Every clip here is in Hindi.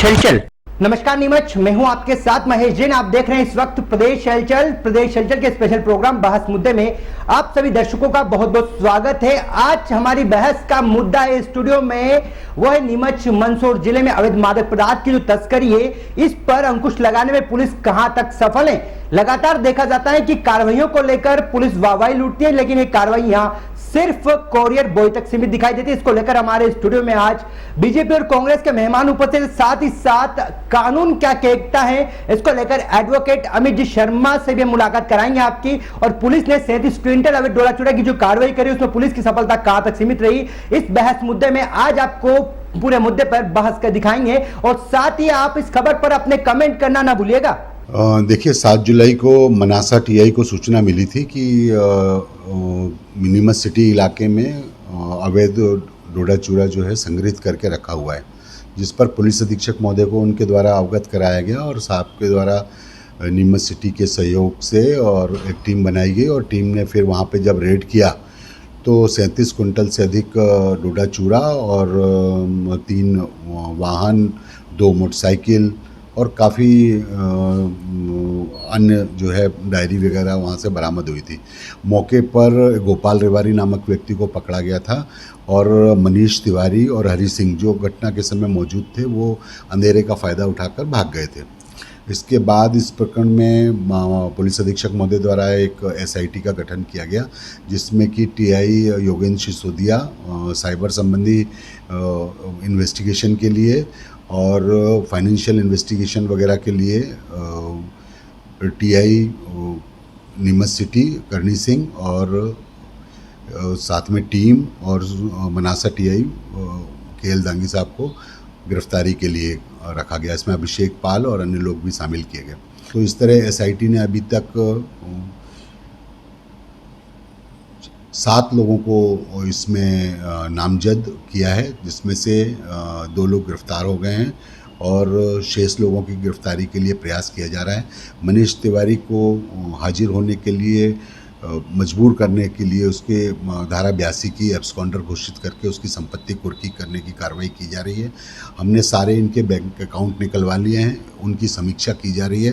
प्रदेश हलचल। नमस्कार नीमच, मैं हूं आपके साथ महेश जैन। आप देख रहे हैं इस वक्त प्रदेश हलचल। प्रदेश हलचल के स्पेशल प्रोग्राम बहस मुद्दे में आप सभी दर्शकों का बहुत बहुत स्वागत है। आज हमारी बहस का मुद्दा है स्टूडियो में, वो है नीमच मंदसौर जिले में अवैध मादक पदार्थ की जो तस्करी है, इस पर अंकुश लगाने में पुलिस कहां तक सफल है। लगातार देखा जाता है कि कार्रवाइयों को लेकर पुलिस वाहवाही लूटती है, लेकिन ये कार्रवाइयां सिर्फ कोरियर बॉय तक सीमित दिखाई देती है। इसको लेकर हमारे स्टूडियो में आज बीजेपी और कांग्रेस के मेहमान उपस्थित हैं। साथ ही साथ कानून क्या कहता है, इसको लेकर एडवोकेट अमित जी शर्मा से भी मुलाकात कराएंगे आपकी। और पुलिस ने 37 क्विंटल अवैध डोरा चूड़ा की जो कार्रवाई करी, उसमें पुलिस की सफलता कहां तक सीमित रही, इस बहस मुद्दे में आज आपको पूरे मुद्दे पर बहस कर दिखाएंगे। और साथ ही आप इस खबर पर अपने कमेंट करना ना भूलिएगा। देखिए, 7 जुलाई को मनासा टीआई को सूचना मिली थी कि नीमच सिटी इलाके में अवैध डोडा चूरा जो है संग्रहित करके रखा हुआ है, जिस पर पुलिस अधीक्षक महोदय को उनके द्वारा अवगत कराया गया और साहब के द्वारा नीमच सिटी के सहयोग से और एक टीम बनाई गई। और टीम ने फिर वहाँ पे जब रेड किया तो 37 कुंटल से अधिक डोडा चूरा और 3 वाहन, 2 मोटरसाइकिल और काफ़ी अन्य जो है डायरी वगैरह वहाँ से बरामद हुई थी। मौके पर गोपाल रेवारी नामक व्यक्ति को पकड़ा गया था और मनीष तिवारी और हरी सिंह जो घटना के समय मौजूद थे, वो अंधेरे का फ़ायदा उठाकर भाग गए थे। इसके बाद इस प्रकरण में पुलिस अधीक्षक महोदय द्वारा एक एसआईटी का गठन किया गया, जिसमें कि टीआई योगेंद्र सिसोदिया साइबर संबंधी इन्वेस्टिगेशन के लिए और फाइनेंशियल इन्वेस्टिगेशन वगैरह के लिए टीआई नीमच सिटी करनी सिंह और साथ में टीम और मनासा टीआई केएल दांगी साहब को गिरफ्तारी के लिए रखा गया। इसमें अभिषेक पाल और अन्य लोग भी शामिल किए गए। तो इस तरह एसआईटी ने अभी तक 7 लोगों को इसमें नामजद किया है, जिसमें से 2 लोग गिरफ्तार हो गए हैं और शेष लोगों की गिरफ्तारी के लिए प्रयास किया जा रहा है। मनीष तिवारी को हाजिर होने के लिए मजबूर करने के लिए उसके धारा 82 की एब्सकॉन्डर घोषित करके उसकी संपत्ति कुर्की करने की कार्रवाई की जा रही है। हमने सारे इनके बैंक अकाउंट निकलवा लिए हैं, उनकी समीक्षा की जा रही है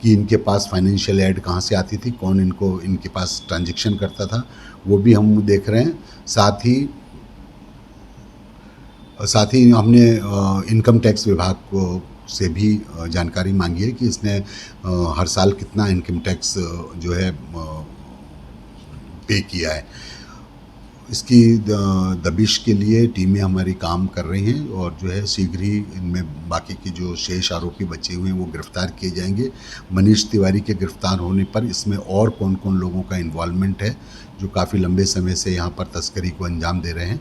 कि इनके पास फाइनेंशियल एड कहाँ से आती थी, कौन इनके पास ट्रांजैक्शन करता था, वो भी हम देख रहे हैं। साथ ही हमने इनकम टैक्स विभाग को से भी जानकारी मांगी है कि इसने हर साल कितना इनकम टैक्स जो है पे किया है। इसकी दबिश के लिए टीमें हमारी काम कर रही हैं और जो है शीघ्र ही इनमें बाकी के जो शेष आरोपी बचे हुए हैं वो गिरफ्तार किए जाएंगे। मनीष तिवारी के गिरफ्तार होने पर इसमें और कौन कौन लोगों का इन्वॉल्वमेंट है जो काफ़ी लंबे समय से यहाँ पर तस्करी को अंजाम दे रहे हैं,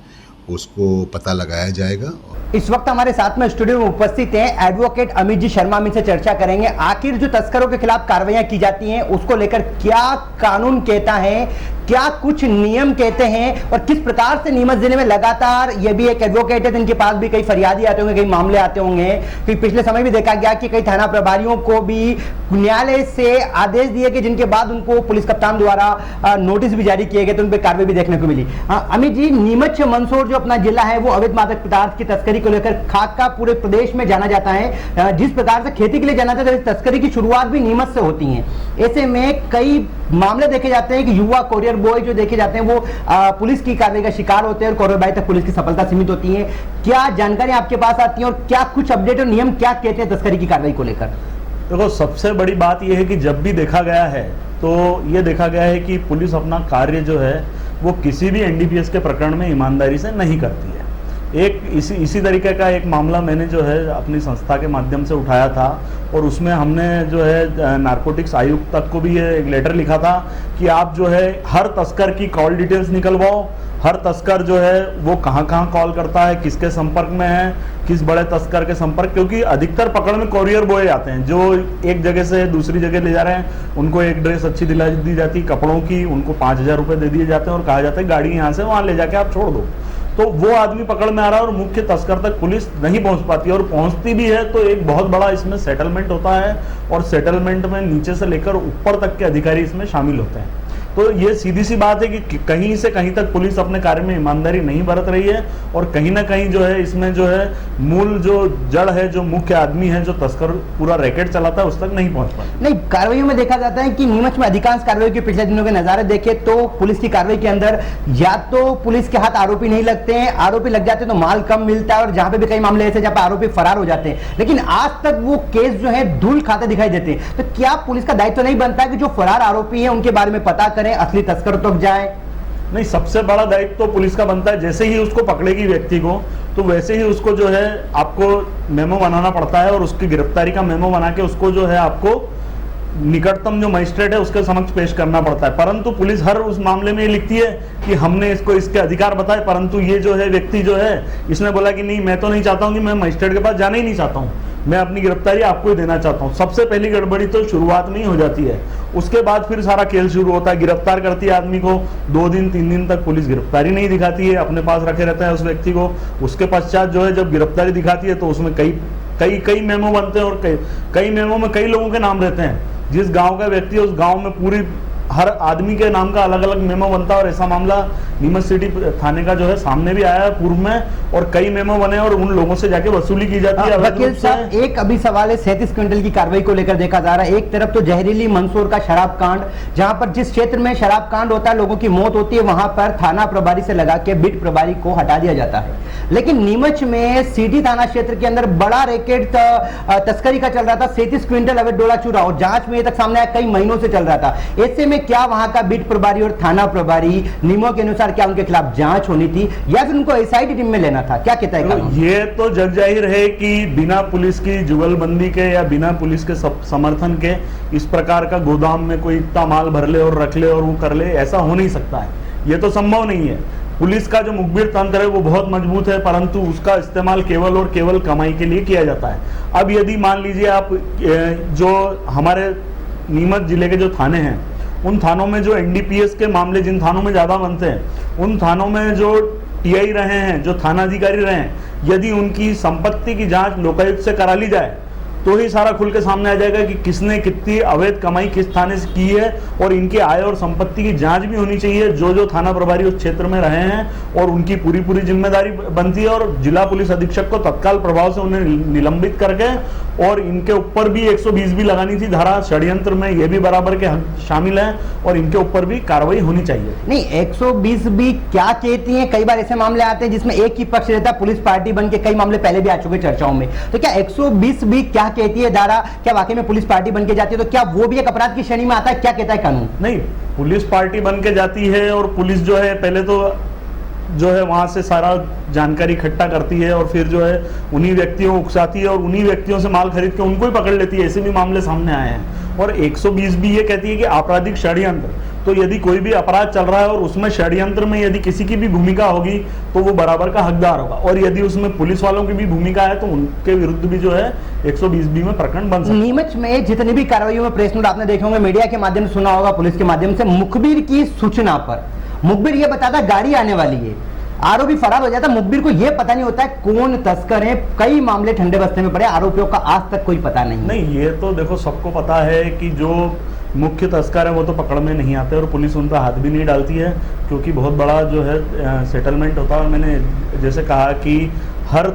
उसको पता लगाया जाएगा। इस वक्त हमारे साथ में स्टूडियो में उपस्थित हैं एडवोकेट अमित जी शर्मा। हम इनसे चर्चा करेंगे आखिर जो तस्करों के खिलाफ कार्रवाइयां की जाती हैं उसको लेकर क्या कानून कहता है, क्या कुछ नियम कहते हैं और किस प्रकार से नीमच जिले में लगातार, ये भी एक एडवोकेट है, इनके पास भी कई फरियादी आते होंगे, कई मामले आते होंगे। क्योंकि पिछले समय भी देखा गया कि कई थाना प्रभारियों को भी न्यायालय से आदेश दिए गए, जिनके बाद उनको पुलिस कप्तान द्वारा नोटिस भी जारी किए गए, तो उन पर कार्रवाई भी देखने को मिली। अमित जी, नीमच मंदसौर जो अपना जिला है वो अवैध मादक पदार्थ की तस्करी को लेकर खाका पूरे प्रदेश में जाना जाता है। जिस प्रकार से खेती के लिए जाना जाता है, तस्करी की शुरुआत भी नीमच से होती है। ऐसे में कई मामले देखे जाते हैं कि युवा कोरियर बॉय जो देखे जाते हैं वो पुलिस की कार्रवाई का शिकार होते हैं और कोरियर तक पुलिस की सफलता सीमित होती है। क्या जानकारी आपके पास आती है और क्या कुछ अपडेट और नियम क्या कहते हैं तस्करी की कार्रवाई को लेकर? देखो, सबसे बड़ी बात यह है कि जब भी देखा गया है तो ये देखा गया है कि पुलिस अपना कार्य जो है वो किसी भी एनडीपीएस के प्रकरण में ईमानदारी से नहीं करती है। एक इसी तरीके का एक मामला मैंने जो है अपनी संस्था के माध्यम से उठाया था और उसमें हमने जो है नारकोटिक्स आयुक्त तक को भी ये एक लेटर लिखा था कि आप जो है हर तस्कर की कॉल डिटेल्स निकलवाओ, हर तस्कर जो है वो कहाँ कॉल करता है, किसके संपर्क में है, किस बड़े तस्कर के संपर्क, क्योंकि अधिकतर पकड़ में कोरियर बॉय आते हैं जो एक जगह से दूसरी जगह ले जा रहे हैं। उनको एक ड्रेस अच्छी दिला दी जाती कपड़ों की, उनको 5000 रुपये दे दिए जाते हैं और कहा जाता है गाड़ी यहाँ से वहाँ ले जाके आप छोड़ दो। तो वो आदमी पकड़ में आ रहा है और मुख्य तस्कर तक पुलिस नहीं पहुंच पाती, और पहुंचती भी है तो एक बहुत बड़ा इसमें सेटलमेंट होता है और सेटलमेंट में नीचे से लेकर ऊपर तक के अधिकारी इसमें शामिल होते हैं। तो ये सीधी सी बात है कि कहीं से कहीं तक पुलिस अपने कार्य में ईमानदारी नहीं बरत रही है, और कहीं ना कहीं जो है इसमें जो है मूल जो जड़ है, जो मुख्य आदमी है, जो तस्कर पूरा रैकेट चलाता है, उस तक नहीं पहुंच पाता। नहीं, कार्रवाई में देखा जाता है कि नीमच में अधिकांश कार्रवाई के पिछले दिनों के नजारे देखे तो पुलिस की कार्रवाई के अंदर या तो पुलिस के हाथ आरोपी नहीं लगते हैं, आरोपी लग जाते हैं तो माल कम मिलता है, और जहां पे भी कई मामले ऐसे जहां पे आरोपी फरार हो जाते हैं, लेकिन आज तक वो केस जो है धूल खाते दिखाई देते हैं। तो क्या पुलिस का दायित्व नहीं बनता कि जो फरार आरोपी है उनके बारे में पता करें, असली तस्कर तक जाए? नहीं, सबसे बड़ा दायित्व तो पुलिस का बनता है, जैसे ही उसको पकड़ेगी व्यक्ति को तो वैसे ही उसको जो है आपको मेमो बनाना पड़ता है, और उसकी गिरफ्तारी का मेमो बना के उसको जो है आपको निकटतम जो मजिस्ट्रेट है उसके समक्ष पेश करना पड़ता है। परंतु पुलिस हर उस मामले में ये लिखती है कि हमने इसको इसके अधिकार बताए, परंतु ये जो है व्यक्ति जो है इसने बोला कि नहीं, मैं तो नहीं चाहता हूं कि मैं मजिस्ट्रेट के पास जाना ही नहीं चाहता हूं, मैं अपनी गिरफ्तारी आपको ही देना चाहता हूं। सबसे पहली गड़बड़ी तो शुरुआत में ही हो जाती है, उसके बाद फिर सारा खेल शुरू होता है। गिरफ्तार करती है आदमी को, 2 दिन 3 दिन तक पुलिस गिरफ्तारी नहीं दिखाती है, अपने पास रखे रहता है उस व्यक्ति को। उसके पश्चात जो है जब गिरफ्तारी दिखाती है तो उसमें कई मेमो बनते हैं, और कई मेमो में कई लोगों के नाम रहते हैं। जिस गांव का व्यक्ति है उस गांव में पूरी हर आदमी के नाम का अलग अलग मेमो बनता है, और ऐसा मामला नीमच सिटी थाने का जो है सामने भी आया है पूर्व में, और कई मेमो बने और उन लोगों से जाके वसूली की जाती है। वकील साहब, एक अभी सवाल है 37 क्विंटल की कार्रवाई को लेकर देखा जा रहा है। एक तरफ तो जहरीली मंसूर का शराब कांड, जहां पर जिस क्षेत्र में शराब कांड होता है, लोगों की मौत होती है, वहां पर थाना प्रभारी से लगा के बिट प्रभारी को हटा दिया जाता है। लेकिन नीमच में सिटी थाना क्षेत्र के अंदर बड़ा रैकेट तस्करी का चल रहा था, 37 क्विंटल अवैध डोला चूरा, और जांच में ये तक सामने आया कई महीनों से चल रहा था। ऐसे में क्या वहां का बिट प्रभारी और थाना प्रभारी नियमों के अनुसार क्या उनके खिलाफ जांच होनी थी, या फिर उनको एसआईटी टीम में लेना था? क्या कहता है कानून? ये तो जग जाहिर है कि बिना पुलिस की जुगलबंदी के या बिना पुलिस के समर्थन के इस प्रकार का गोदाम में कोई इतना माल भर ले और रख ले और वो कर ले, ऐसा हो नहीं सकता है। ये तो संभव नहीं है। पुलिस का जो मुखबिर तंत्र है वो बहुत मजबूत है, परंतु उसका इस्तेमाल केवल और केवल कमाई के लिए किया जाता है। अब यदि मान लीजिए आप जो हमारे नीमच जिले के जो थाने हैं, उन थानों में जो एनडीपीएस के मामले जिन थानों में ज़्यादा बनते हैं, उन थानों में जो टीआई रहे हैं, जो थानाधिकारी रहे हैं, यदि उनकी संपत्ति की जांच लोकायुक्त से करा ली जाए तो ही सारा खुल के सामने आ जाएगा कि किसने कितनी अवैध कमाई किस थाने से की है, और इनकी आय और संपत्ति की जांच भी होनी चाहिए। जो थाना प्रभारी उस क्षेत्र में रहे हैं और उनकी पूरी जिम्मेदारी बनती है, और जिला पुलिस अधीक्षक को तत्काल प्रभाव से उन्हें निलंबित करके, और इनके ऊपर भी 120 भी लगानी थी धारा, षड्यंत्र में ये भी बराबर के शामिल है, और इनके ऊपर भी कार्रवाई होनी चाहिए। नहीं, 120 भी क्या कहती है? कई बार ऐसे मामले आते हैं जिसमें एक ही पक्ष रहता है, पुलिस पार्टी बन के कई मामले पहले भी आ चुके चर्चाओं में। तो क्या 120 भी क्या कहती है धारा? क्या वाकई में पुलिस पार्टी बन के जाती है तो क्या वो भी एक अपराध की श्रेणी में आता है? क्या कहता है कानून? नहीं, पुलिस पार्टी बन के जाती है, और पुलिस जो है पहले तो जो है वहां से सारा जानकारी इकट्ठा करती है, और फिर जो है उन्हीं व्यक्तियों को उकसाती है, और उन्हीं व्यक्तियों से माल खरीद के उनको ही पकड़ लेती है। ऐसे भी मामले सामने आए हैं। और 120 भी ये कहती है कि आपराधिक षड्यंत्र, तो यदि कोई भी अपराध चल रहा है और उसमें षड्यंत्र में यदि किसी की भी भूमिका होगी तो वो बराबर का हकदार होगा, और यदि उसमें पुलिस वालों की भी भूमिका है तो उनके विरुद्ध भी जो है 120 बी में प्रकरण बन सकता है। नीमच में जितनी भी कार्रवाइयों में प्रेस नोट आपने देखे होंगे, मीडिया के माध्यम से सुना होगा, पुलिस के माध्यम से, मुखबिर की सूचना पर मुखबिर ये बताता गाड़ी आने वाली है, आरोपी फरार हो जाता, मुखबिर को यह पता नहीं होता है कौन तस्कर है। कई मामले ठंडे बस्ते में पड़े, आरोपियों का आज तक कोई पता नहीं। ये तो देखो सबको पता है कि जो मुख्य तस्कर है वो तो पकड़ में नहीं आते, और पुलिस उन पर हाथ भी नहीं डालती है, क्योंकि बहुत बड़ा जो है सेटलमेंट होता है। मैंने जैसे कहा कि हर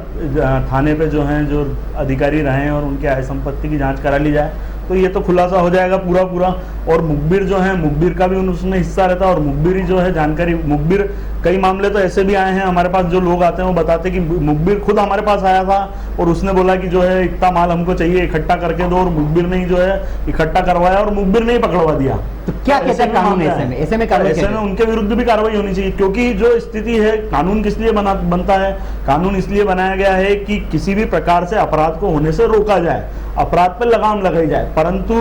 थाने पे जो हैं जो अधिकारी रहे हैं और उनकी आय संपत्ति की जांच करा ली जाए तो ये तो खुलासा हो जाएगा पूरा। और मुखबिर जो है, मुखबिर का भी उसमें हिस्सा रहता है, और मुखबिर ही जो है जानकारी, मुखबिर कई मामले तो ऐसे भी आए हैं हमारे पास, जो लोग आते हैं वो बताते हैं कि मुखबिर खुद हमारे पास आया था और उसने बोला कि जो है इतना माल हमको चाहिए, इकट्ठा करके दो, और मुखबिर ने ही जो है इकट्ठा करवाया और मुखबिर ने ही पकड़वा दिया। तो क्या कहता है कानून ऐसे में उनके विरुद्ध भी कार्रवाई होनी चाहिए, क्योंकि जो स्थिति है, कानून किस लिए बनता है? कानून इसलिए बनाया गया है कि किसी भी प्रकार से अपराध को होने से रोका जाए, अपराध पर लगाम लगाई जाए। परंतु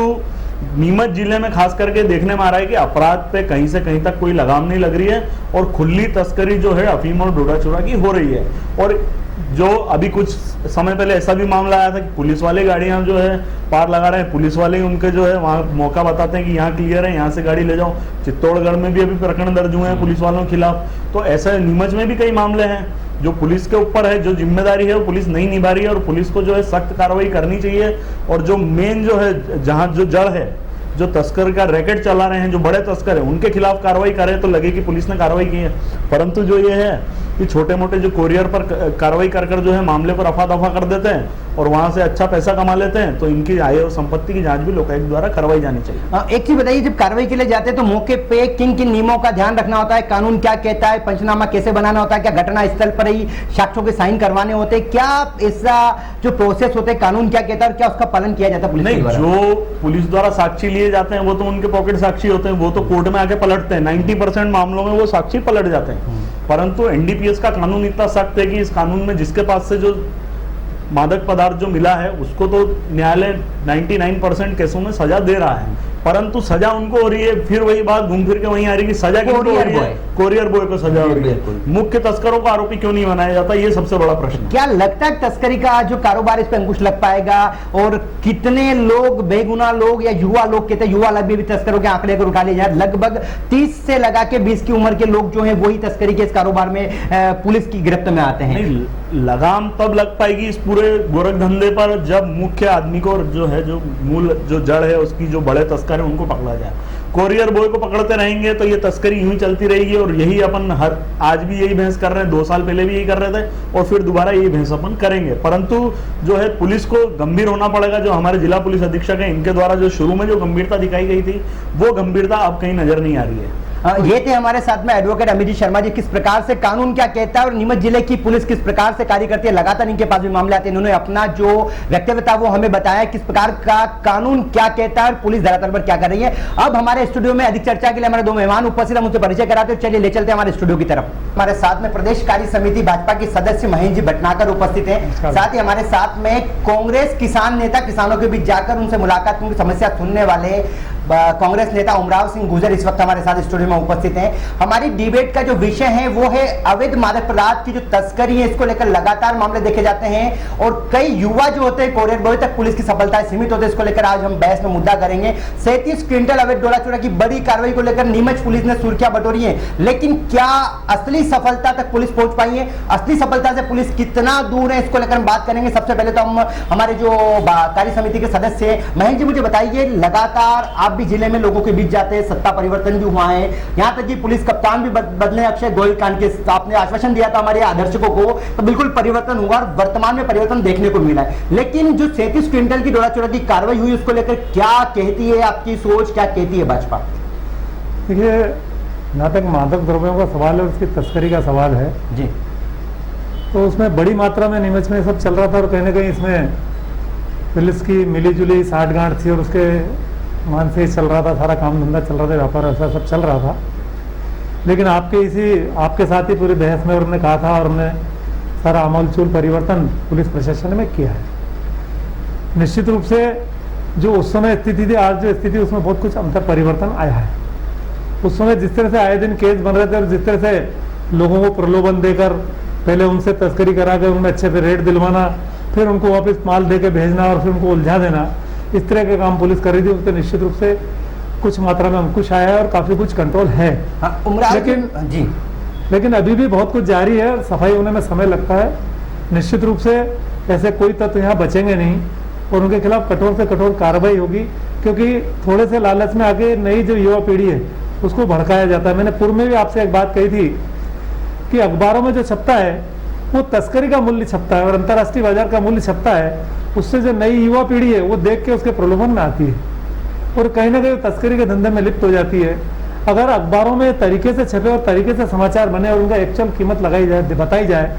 नीमच जिले में खास करके देखने में आ रहा है कि अपराध पे कहीं से कहीं तक कोई लगाम नहीं लग रही है, और खुली तस्करी जो है अफीम और डोडा चूरा की हो रही है। और जो अभी कुछ समय पहले ऐसा भी मामला आया था कि पुलिस वाले गाड़ियां जो है पार लगा रहे हैं, पुलिस वाले उनके जो है वहाँ मौका बताते हैं कि यहाँ क्लियर है, यहाँ से गाड़ी ले जाओ। चित्तौड़गढ़ में भी अभी प्रकरण दर्ज हुए हैं पुलिस वालों के खिलाफ। तो ऐसे नीमच में भी कई मामले हैं जो पुलिस के ऊपर है, जो जिम्मेदारी है वो पुलिस नहीं निभा रही है, और पुलिस को जो है सख्त कार्रवाई करनी चाहिए। और जो मेन जो है, जहाँ जो जड़ है, जो तस्कर का रैकेट चला रहे हैं, जो बड़े तस्कर हैं, उनके खिलाफ कार्रवाई करें तो लगे कि पुलिस ने कार्रवाई की है। परंतु जो ये है कि छोटे मोटे जो कोरियर पर कार्रवाई कर जो है मामले पर रफा दफा कर देते हैं और वहां से अच्छा पैसा कमा लेते हैं, तो इनकी आय और संपत्ति की जांच भी लोकायुक्त द्वारा करवाई जानी चाहिए। एक चीज बताइए, जब कार्रवाई के लिए जाते हैं तो मौके पे किन किन नियमों का ध्यान रखना होता है, कानून क्या कहता है, पंचनामा कैसे बनाना होता है, क्या घटना स्थल पर ही साक्ष्यों के साइन करवाने होते हैं, क्या ऐसा जो प्रोसेस होते हैं कानून क्या कहता है और क्या उसका पालन किया जाता है पुलिस नहीं? द्वारा? जो पुलिस द्वारा साक्षी लिए जाते हैं वो तो उनके पॉकेट साक्षी होते हैं, वो तो कोर्ट में आके पलटते हैं। 90% मामलों में वो साक्षी पलट जाते हैं। परंतु एनडीपीएस का कानून इतना सख्त है कि इस कानून में जिसके पास से जो मादक पदार्थ जो मिला है उसको तो न्यायालय 99% केसों में सजा दे रहा है, परंतु सजा उनको हो रही है। फिर वही बात घूम फिर के वहीं आ रही है कि सजा किसको हो रही है? कोरियर बॉय को सजा हो रही है। मुख्य तस्करों को आरोपी क्यों नहीं बनाया जाता, ये सबसे बड़ा प्रश्न है। क्या लगता है तस्करी का जो कारोबार इस पे अंकुश लग पाएगा और कितने लोग बेगुनाह लोग या युवा लोग, कहते हैं युवा भी तस्करों के आंकड़े को उठा लिए जाए, लगभग 30 से लगा के 20 की उम्र के लोग जो है वही तस्करी के इस कारोबार में पुलिस की गिरफ्त में आते हैं। लगाम तब लग पाएगी इस पूरे गोरख धंधे पर जब मुख्य आदमी को जो है, जो मूल जो जड़ है उसकी, जो बड़े तस्कर है उनको पकड़ा जाए। कोरियर बॉय को पकड़ते रहेंगे तो ये तस्करी यूं ही चलती रहेगी और यही अपन आज भी यही बहस कर रहे हैं, 2 साल पहले भी यही कर रहे थे और फिर दोबारा यही बहस अपन करेंगे। परंतु जो है पुलिस को गंभीर होना पड़ेगा। जो हमारे जिला पुलिस अधीक्षक है इनके द्वारा जो शुरू में जो गंभीरता दिखाई गई थी वो गंभीरता अब कहीं नजर नहीं आ रही है। ये थे हमारे साथ में एडवोकेट अमित जी शर्मा जी, किस प्रकार से कानून क्या कहता है और नीमच जिले की पुलिस किस प्रकार से कार्य करती है। लगातार इनके पास भी मामले आते हैं, इन्होंने अपना जो वक्तव्य था वो हमें बताया किस प्रकार का कानून क्या कहता है और पुलिस धरातल पर क्या कर रही है। अब हमारे स्टूडियो में अधिक चर्चा के लिए हमारे 2 मेहमान उपस्थित, हम उनसे परिचय कराते हैं। चलिए ले चलते हैं हमारे स्टूडियो की तरफ। हमारे साथ में प्रदेश कार्य समिति भाजपा के सदस्य महेंद्र जी भटनागर उपस्थित है। साथ ही हमारे साथ में कांग्रेस किसान नेता, किसानों के बीच जाकर उनसे मुलाकात, उनकी समस्या सुनने वाले कांग्रेस नेता उमराव सिंह गुर्जर इस वक्त हमारे साथ स्टूडियो में उपस्थित हैं। हमारी डिबेट का जो विषय है वो है अवैध मादक पदार्थ की जो तस्करी है, इसको लेकर लगातार मामले देखे जाते हैं और कई युवा जो होते हैं कोरियर बॉय तक पुलिस की सफलताएं सीमित होती है। इसको लेकर आज हम बहस में मुद्दा करेंगे। 37 क्विंटल अवैध डोला चूरा की बड़ी कार्रवाई को लेकर नीमच पुलिस ने सुर्खियां बटोरी है, लेकिन क्या असली सफलता तक पुलिस पहुंच पाई है? असली सफलता से पुलिस कितना दूर है, इसको लेकर हम बात करेंगे। सबसे पहले तो हम हमारे जो कार्य समिति के सदस्य हैं, महेंद्र जी मुझे बताइए, लगातार आप भी जिले में लोगों के बीच जाते हैं, सत्ता परिवर्तन भी हुआ है, यहां तक कि पुलिस कप्तान भी बदले, अक्षय गोयल कांड के आपने आश्वासन दिया था हमारे आदर्शकों को, तो बिल्कुल परिवर्तन हुआ और वर्तमान में परिवर्तन देखने को मिला है। लेकिन जो 37 क्विंटल की डोला चोरा की कार्रवाई हुई उसको लेकर क्या कहती है आपकी सोच, क्या कहती है भाजपा? देखिए, जहाँ तक मादक द्रव्यों का सवाल है, उसकी तस्करी का सवाल है जी, तो उसमें बड़ी मात्रा में नीमच में सब चल रहा था और कहीं ना कहीं इसमें पुलिस की मिलीजुली साठगांठ थी और उसके मान से ही चल रहा था, सारा काम धंधा चल रहा था, व्यापार ऐसा सब चल रहा था। लेकिन आपके साथ ही पूरी बहस में उन्होंने कहा था और हमने सारा आमूलचूल परिवर्तन पुलिस प्रशासन में किया है। निश्चित रूप से जो उस समय स्थिति थी, आज जो स्थिति, उसमें बहुत कुछ अंतर परिवर्तन आया है। उस समय जिस तरह से आए दिन केस बन रहे थे और जिस तरह से लोगों को प्रलोभन देकर पहले उनसे तस्करी करा कर उनमें अच्छे से रेट दिलवाना, फिर उनको वापस माल दे के भेजना और फिर उनको उलझा देना, इस तरह के काम पुलिस कर रही थी। उससे निश्चित रूप से कुछ मात्रा में अंकुश आया है और काफी कुछ कंट्रोल है। लेकिन अभी भी बहुत कुछ जारी है, सफाई होने में समय लगता है। निश्चित रूप से ऐसे कोई तत्व यहाँ बचेंगे नहीं और उनके खिलाफ कठोर से कठोर कार्रवाई होगी, क्योंकि थोड़े से लालच में आके नई जो युवा पीढ़ी है उसको भड़काया जाता है। मैंने पूर्व में भी आपसे एक बात कही थी कि अखबारों में जो छपता है वो तस्करी का मूल्य छपता है और अंतर्राष्ट्रीय बाजार का मूल्य छपता है। उससे जो नई युवा पीढ़ी है वो देख के उसके प्रलोभन में आती है और कहीं ना कहीं तस्करी के धंधे में लिप्त हो जाती है। अगर अखबारों में तरीके से छपे और तरीके से समाचार बने और उनका एक्चुअल कीमत लगाई जाए, बताई जाए,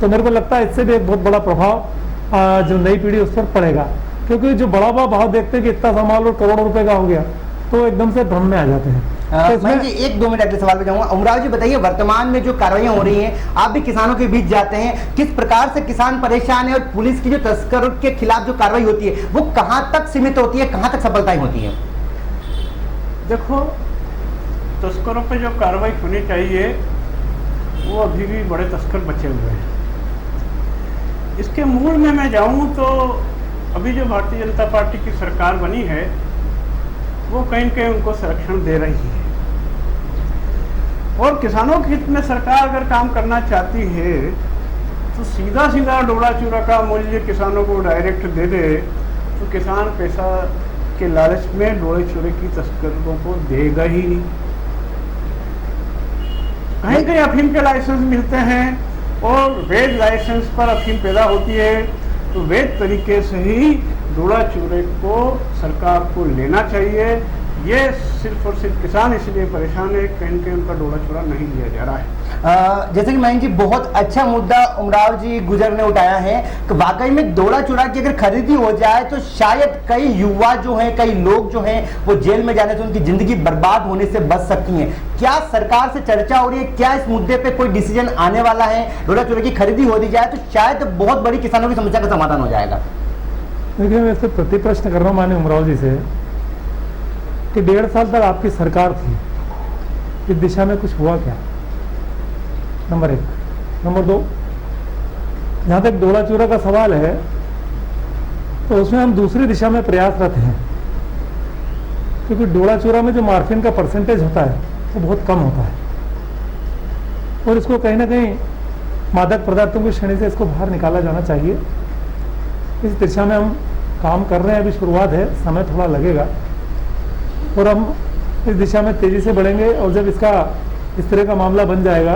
तो मेरे को लगता है इससे भी एक बहुत बड़ा प्रभाव जो नई पीढ़ी उस पर पड़ेगा। क्योंकि जो बड़ा भाव देखते हैं कि इतना सामान और करोड़ों रुपए का हो गया तो एकदम से भ्रम में आ जाते हैं। मैं जी 1-2 मिनट अगले सवाल पे जाऊंगा। उमराव जी बताइए, वर्तमान में जो कार्रवाइयां हो रही हैं, आप भी किसानों के बीच जाते हैं, किस प्रकार से किसान परेशान है और पुलिस की जो तस्करों के खिलाफ जो कार्रवाई होती है वो कहां तक सीमित होती है, कहां तक सफलताएं होती है? देखो, तस्करों पे जो कार्रवाई होनी चाहिए वो अभी भी बड़े तस्कर बचे हुए हैं। इसके मूल में मैं जाऊं तो अभी जो भारतीय जनता पार्टी की सरकार बनी है वो कहीं न कहीं उनको संरक्षण दे रही है और किसानों के हित में सरकार अगर काम करना चाहती है तो सीधा सीधा डोला चूरा का मूल्य किसानों को डायरेक्ट दे दे तो किसान पैसा के लालच में डोले चोरे की तस्करों को देगा ही नहीं। कहीं कहीं अफीम के लाइसेंस मिलते हैं और वैध लाइसेंस पर अफीम पैदा होती है, तो वैध तरीके से ही डोला चोरे को सरकार को लेना चाहिए। ये सिर्फ और सिर्फ किसान इसलिए परेशान है, कहीं कहीं उनका डोला चोरा नहीं लिया जा रहा है। जैसे कि मयंक जी बहुत अच्छा मुद्दा उमराव जी गुजर ने उठाया है कि वाकई में डोला चोरा की अगर खरीदी हो जाए तो शायद कई युवा जो हैं, कई लोग जो हैं वो जेल में जाने से उनकी जिंदगी बर्बाद होने से बच सकती हैं। क्या सरकार से चर्चा हो रही है, क्या इस मुद्दे पे कोई डिसीजन आने वाला है? डोला चोरी की खरीदी हो दी जाए तो शायद बहुत बड़ी किसानों की समस्या का समाधान हो जाएगा। देखिए, मैं इससे प्रति प्रश्न कर रहा हूँ माननीय उमराव जी से कि 1.5 साल तक आपकी सरकार थी, इस दिशा में कुछ हुआ क्या? नंबर 1। नंबर 2, जहाँ तक डोला चोरा का सवाल है तो उसमें हम दूसरी दिशा में प्रयासरत हैं, क्योंकि डोला चोरा में जो मार्फिन का परसेंटेज होता है वो बहुत कम होता है और इसको कहीं ना कहीं मादक पदार्थों की श्रेणी से इसको बाहर निकाला जाना चाहिए। इस दिशा में हम काम कर रहे हैं, अभी शुरुआत है, समय थोड़ा लगेगा और हम इस दिशा में तेजी से बढ़ेंगे और जब इसका इस तरह का मामला बन जाएगा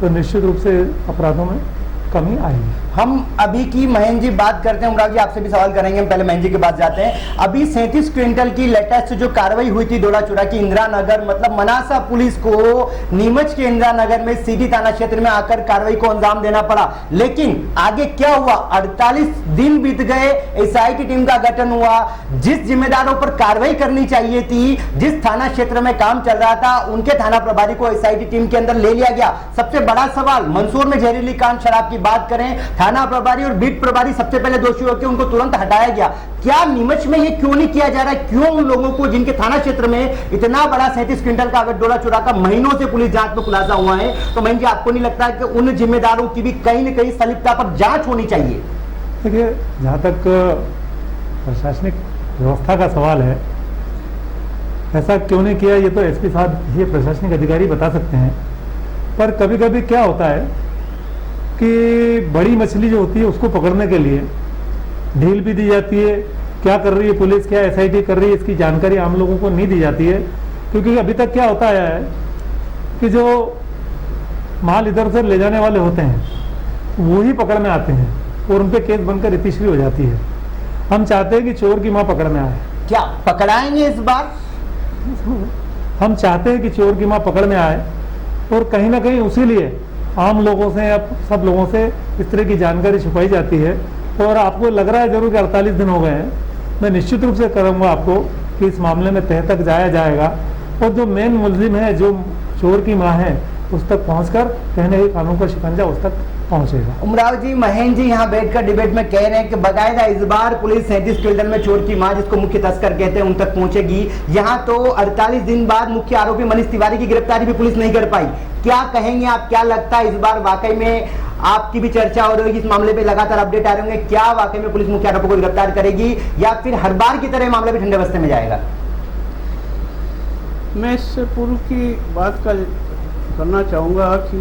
तो निश्चित रूप से अपराधों में कमी आएगी। हम अभी की महेंद्र जी बात करते हैं, उमराव जी आपसे भी सवाल करेंगे, हम पहले महेंद्र जी के पास जाते हैं। अभी 37 क्विंटल की लेटेस्ट जो कार्रवाई हुई थी डोला चोरा की इंदिरा नगर मतलब मनासा पुलिस को नीमच के इंदिरा नगर में सीधी थाना क्षेत्र में आकर कार्रवाई को अंजाम देना पड़ा, लेकिन आगे क्या हुआ? 48 दिन बीत गए, एसआईटी टीम का गठन हुआ, जिस जिम्मेदारों पर कार्रवाई करनी चाहिए थी, जिस थाना क्षेत्र में काम चल रहा था उनके थाना प्रभारी को एसआईटी टीम के अंदर ले लिया गया। सबसे बड़ा सवाल, मंदसौर में जहरीली कांड शराब की बात करें, थाना प्रभारी और बीट प्रभारी सबसे पहले दोषी होकर उनको तुरंत हटाया गया। क्या नीमच में ये क्यों नहीं किया जा रहा है? क्यों उन लोगों को जिनके थाना क्षेत्र में इतना बड़ा 37 क्विंटल का अगर डोला चोरा का महीनों से पुलिस जांच में खुलासा हुआ है, तो मैं जी आपको नहीं लगता है कि उन जिम्मेदारों की भी कहीं न कहीं संलिप्तता पर जांच होनी चाहिए? देखिए, जहाँ तक प्रशासनिक व्यवस्था का सवाल है, ऐसा क्यों नहीं किया ये तो एसपी साहब, ये प्रशासनिक अधिकारी बता सकते हैं। पर कभी कभी क्या होता है कि बड़ी मछली जो होती है उसको पकड़ने के लिए ढील भी दी जाती है। क्या कर रही है पुलिस, क्या एसआईटी कर रही है, इसकी जानकारी आम लोगों को नहीं दी जाती है, क्योंकि अभी तक क्या होता आया है कि जो माल इधर उधर ले जाने वाले होते हैं वो ही पकड़ में आते हैं और उन पर केस बनकर इतिश्री हो जाती है। हम चाहते हैं कि चोर की माँ पकड़ में आए। क्या पकड़ाएंगे इस बार? हम चाहते हैं कि चोर की माँ पकड़ में आए और कहीं ना कहीं उसी लिए आम लोगों से या सब लोगों से इस तरह की जानकारी छुपाई जाती है। और आपको लग रहा है जरूर कि 48 दिन हो गए हैं, मैं निश्चित रूप से करूँगा आपको कि इस मामले में तह तक जाया जाएगा और जो मेन मुलजिम है, जो चोर की माँ है, उस तक पहुँचकर कहीं ना कहीं कानून का शिकंजा उस तक पहुंचेगा। उमराव जी, महेंद्र जी यहाँ बैठकर डिबेट में कह रहे हैं कि बकायदा इस बार पुलिस 37 क्विंटल में चोर की मां, जिसको मुख्य तस्कर कहते हैं, उन तक पहुंचेगी। यहाँ तो 48 दिन बाद मुख्य आरोपी मनीष तिवारी की गिरफ्तारी भी पुलिस नहीं कर पाई। क्या कहेंगे आप? क्या लगता है इस बार वाकई में आपकी भी चर्चा हो रही होगी, इस मामले पे लगातार अपडेट आ रहे होंगे, क्या वाकई में पुलिस मुख्य आरोपी को गिरफ्तार करेगी या फिर हर बार की तरह मामला भी ठंडे बस्ते में जाएगा? मैं इससे पूर्व की बात का करना चाहूँगा कि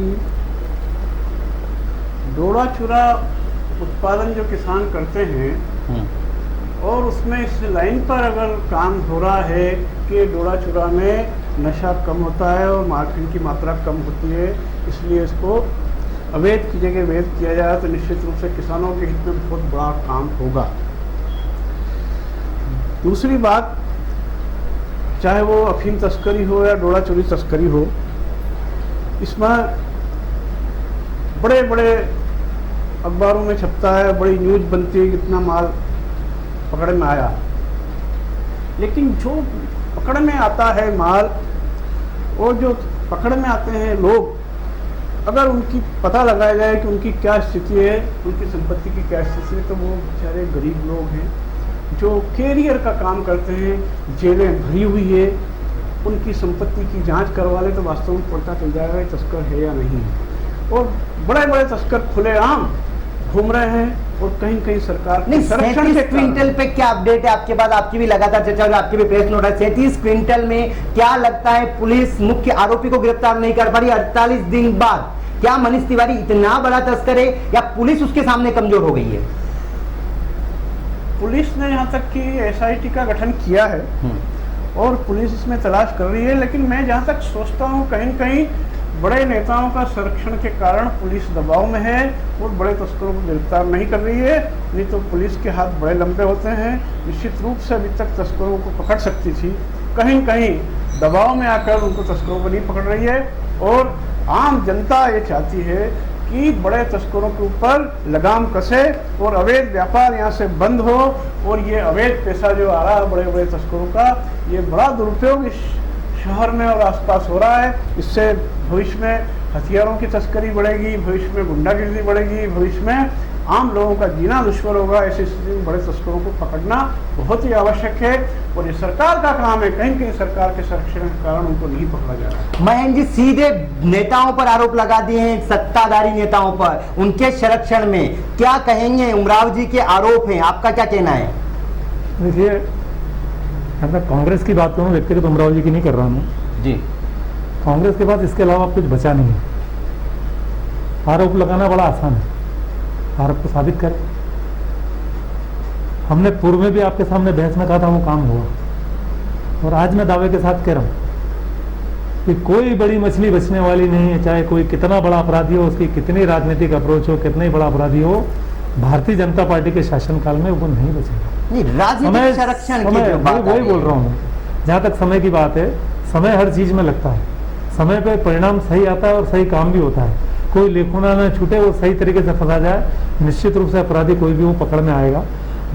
डोला चूरा उत्पादन जो किसान करते हैं और उसमें इस लाइन पर अगर काम हो रहा है कि डोला चूरा में नशा कम होता है और मार्फिन की मात्रा कम होती है, इसलिए इसको अवैध की जगह वैध किया जाए तो निश्चित रूप से किसानों के हित में बहुत बड़ा काम होगा। दूसरी बात, चाहे वो अफीम तस्करी हो या डोला चोरी तस्करी हो, इसमें बड़े बड़े अखबारों में छपता है, बड़ी न्यूज़ बनती है, कितना माल पकड़ में आया, लेकिन जो पकड़ में आता है माल और जो पकड़ में आते हैं लोग, अगर उनकी पता लगाया जाए कि उनकी क्या स्थिति है, उनकी संपत्ति की क्या स्थिति है, तो वो बेचारे गरीब लोग हैं जो कैरियर का काम करते हैं, जेलें भरी हुई है, उनकी संपत्ति की जांच करवा ले तो वास्तव में पता चल जाएगा ये तस्कर है या नहीं। और बड़े बड़े तस्कर खुलेआम घूम रहे हैं और कहीं कहीं सरकार नहीं। 37 क्विंटल पे क्या अपडेट है आपके पास? आपकी भी लगातार चर्चा हो, आपकी भी प्रेस नोट है। 37 क्विंटल में क्या लगता है पुलिस मुख्य आरोपी को गिरफ्तार नहीं कर पा रही 48 दिन बाद? क्या मनीष तिवारी इतना बड़ा तस्कर है या पुलिस उसके सामने कमजोर हो गई है? पुलिस ने यहाँ तक कि एसआईटी का गठन किया है और पुलिस इसमें तलाश कर रही है, लेकिन मैं जहाँ तक सोचता हूँ कहीं न कहीं बड़े नेताओं का संरक्षण के कारण पुलिस दबाव में है और बड़े तस्करों को गिरफ्तार नहीं कर रही है। नहीं तो पुलिस के हाथ बड़े लंबे होते हैं, निश्चित रूप से अभी तक तस्करों को पकड़ सकती थी, कहीं न कहीं दबाव में आकर उनको तस्करों को नहीं पकड़ रही है। और आम जनता ये चाहती है कि बड़े तस्करों के ऊपर लगाम कसे और अवैध व्यापार यहाँ से बंद हो, और ये अवैध पैसा जो आ रहा है बड़े बड़े तस्करों का, ये बड़ा दुरुपयोग इस शहर में और आसपास हो रहा है। इससे भविष्य में हथियारों की तस्करी बढ़ेगी, भविष्य में गुंडागिर्दी बढ़ेगी, भविष्य में आम लोगों का जीना दुश्वार होगा। ऐसी स्थिति में बड़े तस्करों को पकड़ना बहुत ही आवश्यक है और ये सरकार का काम है। कहीं कहीं सरकार के संरक्षण के कारण उनको नहीं पकड़ा जा रहा। महेंद्र जी सीधे नेताओं पर आरोप लगा दिए हैं, सत्ताधारी नेताओं पर, उनके संरक्षण में क्या कहेंगे? उमराव जी के आरोप हैं, आपका क्या कहना है? देखिए, मैं कांग्रेस की बात करूँ, व्यक्तिगत उमराव जी की नहीं कर रहा हूँ जी। कांग्रेस के पास इसके अलावा कुछ बचा नहीं है। आरोप लगाना बड़ा आसान है, आरोप को साबित करें। हमने पूर्व में भी आपके सामने बहस में कहा था, वो काम हुआ। और आज मैं दावे के साथ कह रहा हूं कि कोई बड़ी मछली बचने वाली नहीं है, चाहे कोई कितना बड़ा अपराधी हो, उसकी कितनी राजनीतिक अप्रोच हो, कितना ही बड़ा अपराधी हो, भारतीय जनता पार्टी के शासनकाल में वो नहीं बचेगा। नहीं, राजनीतिक संरक्षण की जो बात वही बोल रहा हूँ मैं। जहाँ तक समय की बात है, समय हर चीज में लगता है, समय पे परिणाम सही आता है और सही काम भी होता है। कोई लेखुना न छूटे, वो सही तरीके से फंसा जाए, निश्चित रूप से अपराधी कोई भी वो पकड़ में आएगा।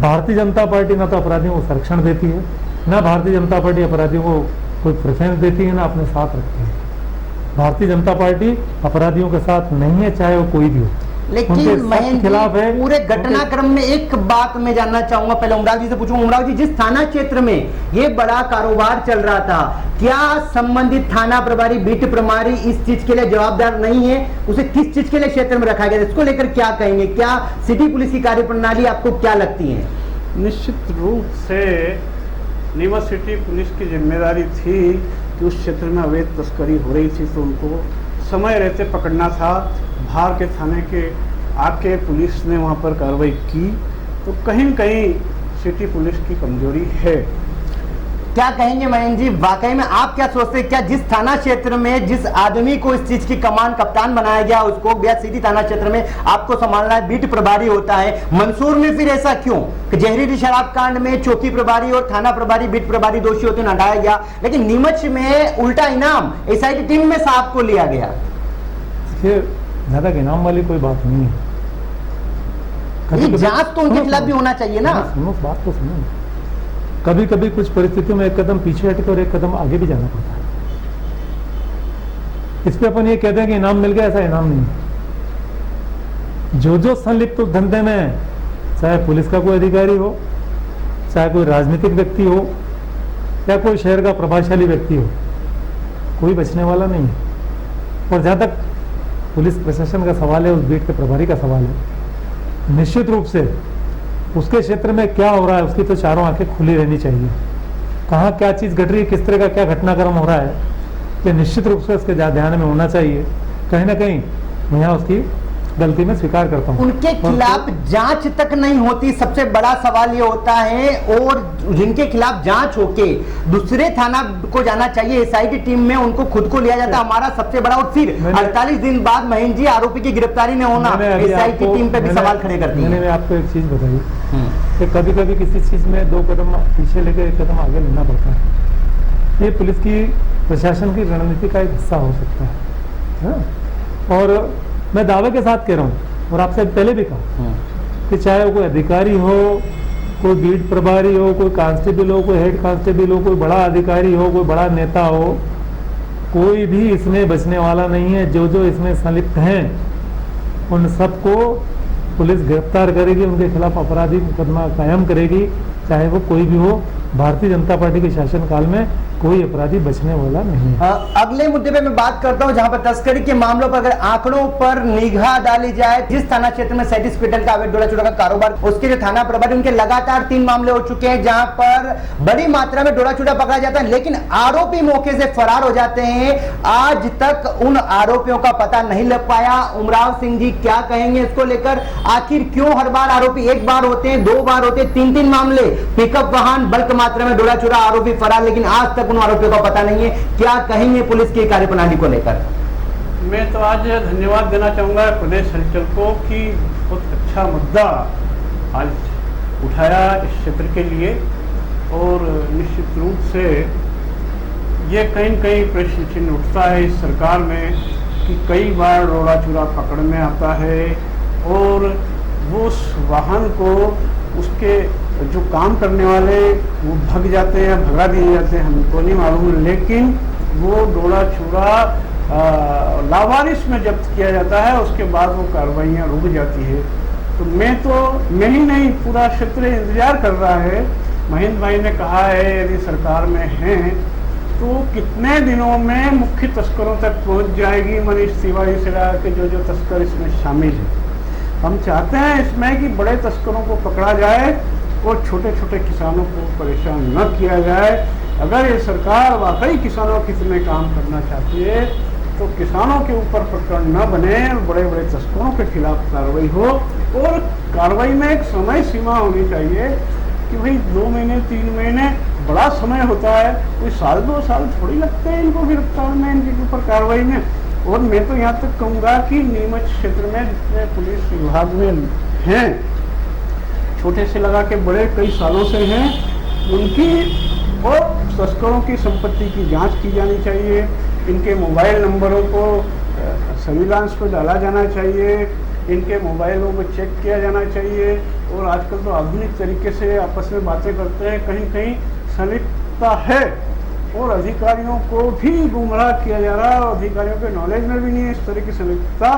भारतीय जनता पार्टी ना तो अपराधियों को संरक्षण देती है, ना भारतीय जनता पार्टी अपराधियों को कोई प्रेफरेंस देती है, ना अपने साथ रखती है। भारतीय जनता पार्टी अपराधियों के साथ नहीं है, चाहे वो कोई भी हो। लेकिन महेंद्र जी, पूरे घटनाक्रम में एक बात मैं जानना चाहूंगा, पहले उमराव जी से पूछूंगा। उमराव जी, जिस थाना क्षेत्र में ये बड़ा कारोबार चल रहा था, क्या संबंधित थाना प्रभारी, बीट प्रभारी इस चीज के लिए जवाबदार नहीं है? उसे किस चीज के लिए क्षेत्र में रखा गया, इसको लेकर क्या कहेंगे? क्या सिटी पुलिस की कार्यप्रणाली आपको क्या लगती है? निश्चित रूप से नीमच सिटी पुलिस की जिम्मेदारी थी कि उस क्षेत्र में अवैध तस्करी हो रही थी तो उनको समय रहते पकड़ना था। बाहर के थाने के आके पुलिस ने वहाँ पर कार्रवाई की, तो कहीं न कहीं सिटी पुलिस की कमजोरी है। क्या कहेंगे महेंद्र जी, वाकई में आप क्या सोचते हैं? क्या जिस थाना क्षेत्र में जिस आदमी को इस चीज की कमान कप्तान बनाया गया, उसको गया सिटी थाना क्षेत्र में आपको संभालना है, बीट प्रभारी होता है, मंसूर में फिर ऐसा क्यों कि जहरीली शराब कांड में चौकी प्रभारी और थाना प्रभारी, बीट प्रभारी दोषी होते हटाया गया, लेकिन नीमच में उल्टा इनाम एसआईटी टीम में साहब को लिया गया? ज्यादा इनाम वाली कोई बात नहीं है। जांच तो उनके खिलाफ भी होना चाहिए ना। सुनो, बात तो सुनो। कभी कभी कुछ परिस्थितियों में एक कदम पीछे हटकर और एक कदम आगे भी जाना पड़ता है। इस पे अपन ये कहते हैं कि इनाम मिल गया, ऐसा इनाम नहीं है। जो संलिप्त उस धंधे में, चाहे पुलिस का कोई अधिकारी हो, चाहे कोई राजनीतिक व्यक्ति हो, या कोई शहर का प्रभावशाली व्यक्ति हो, कोई बचने वाला नहीं है। और जहां तक पुलिस प्रशासन का सवाल है, उस बीट के प्रभारी का सवाल है, निश्चित रूप से उसके क्षेत्र में क्या हो रहा है उसकी तो चारों आंखें खुली रहनी चाहिए। कहाँ क्या चीज़ घट रही है, किस तरह का क्या घटनाक्रम हो रहा है, ये निश्चित रूप से उसके ध्यान में होना चाहिए। कहीं ना कहीं मैं यहाँ उसकी गलती में स्वीकार करता हूँ। उनके खिलाफ जांच तक नहीं होती, सबसे बड़ा सवाल ये होता है। और जिनके खिलाफ जांच होके दूसरे थाना को जाना चाहिए, एसआईटी टीम में उनको खुद को लिया जाता है, हमारा सबसे बड़ा। और फिर 48 दिन बाद महेंद्र जी आरोपी की गिरफ्तारी न होना एसआईटी टीम पे भी सवाल खड़े करती है। मैंने आपको एक चीज बताई कि कभी कभी किसी चीज में 2 कदम पीछे लेकर 1 कदम आगे लेना पड़ता है। ये पुलिस की प्रशासन की रणनीति का एक हिस्सा हो सकता है। और मैं दावे के साथ कह रहा हूँ, और आपसे पहले भी कहा कि चाहे वो कोई अधिकारी हो, कोई बीट प्रभारी हो, कोई कांस्टेबल हो, कोई हेड कांस्टेबल हो, कोई बड़ा अधिकारी हो, कोई बड़ा नेता हो, कोई भी इसमें बचने वाला नहीं है। जो जो इसमें संलिप्त हैं उन सबको पुलिस गिरफ्तार करेगी, उनके खिलाफ अपराधी मुकदमा कायम करेगी, चाहे वो कोई भी हो। भारतीय जनता पार्टी के शासनकाल में कोई अपराधी बचने वाला नहीं है। अगले मुद्दे पे मैं बात करता हूं, जहां पर तस्करी के मामलों पर अगर आंकड़ों पर निगाह डाली जाए, जिस थाना क्षेत्र में 37 क्विंटल का अवैध डोला चूरा का कारोबार, उसके जो थाना प्रभारी उनके लगातार 3 मामले हो चुके हैं जहां पर बड़ी मात्रा में डोला चूरा पकड़ा जाता है, लेकिन आरोपी मौके से फरार हो जाते हैं। आज तक उन आरोपियों का पता नहीं लग पाया। उमराव सिंह जी क्या कहेंगे इसको लेकर? आखिर क्यों हर बार आरोपी एक बार होते हैं, 2 बार होते हैं, 3-3 मामले, पिकअप वाहन, बल्क मात्रा में डोला चूरा, आरोपी फरार, लेकिन आज तक उन आरोपियों का पता नहीं है। क्या कहेंगे पुलिस की कार्यप्रणाली को लेकर? मैं तो आज धन्यवाद देना चाहूँगा प्रदेश हलचल को कि बहुत अच्छा मुद्दा आज उठाया इस क्षेत्र के लिए, और निश्चित रूप से ये कहीं न कहीं प्रश्न चिन्ह उठता है इस सरकार में कि कई बार डोला चूरा पकड़ में आता है और वो उस वाहन को, उसके जो काम करने वाले वो भग जाते हैं, भगा दिए जाते हैं, हमको नहीं मालूम, लेकिन वो डोला चूरा लावारिस में जब्त किया जाता है, उसके बाद वो कार्रवाइयाँ रुक जाती है। तो मैं ही नहीं, पूरा क्षेत्र इंतजार कर रहा है। महेंद्र भाई ने कहा है यदि सरकार में हैं तो कितने दिनों में मुख्य तस्करों तक पहुंच जाएगी मनीष तिवारी से लगा के जो तस्कर इसमें शामिल है। हम चाहते हैं इसमें कि बड़े तस्करों को पकड़ा जाए और छोटे छोटे किसानों को परेशान न किया जाए। अगर ये सरकार वाकई किसानों के हित में काम करना चाहती है तो किसानों के ऊपर प्रकरण न बने, बड़े बड़े तस्करों के खिलाफ कार्रवाई हो, और कार्रवाई में एक समय सीमा होनी चाहिए कि भाई 2 महीने 3 महीने बड़ा समय होता है, कोई 1-2 साल थोड़ी लगते हैं इनको गिरफ्तार में, इनके ऊपर कार्रवाई में। और मैं तो यहाँ तक कहूँगा कि नीमच क्षेत्र में जितने पुलिस विभाग में हैं, छोटे से लगा के बड़े कई सालों से हैं, उनकी और तस्करों की संपत्ति की जांच की जानी चाहिए। इनके मोबाइल नंबरों को सर्विलांस पर डाला जाना चाहिए, इनके मोबाइलों को चेक किया जाना चाहिए। और आजकल तो आधुनिक तरीके से आपस में बातें करते हैं, कहीं कहीं संलिप्तता है और अधिकारियों को भी गुमराह किया जा रहा है, और अधिकारियों के नॉलेज में भी नहीं है इस तरह की संलिप्तता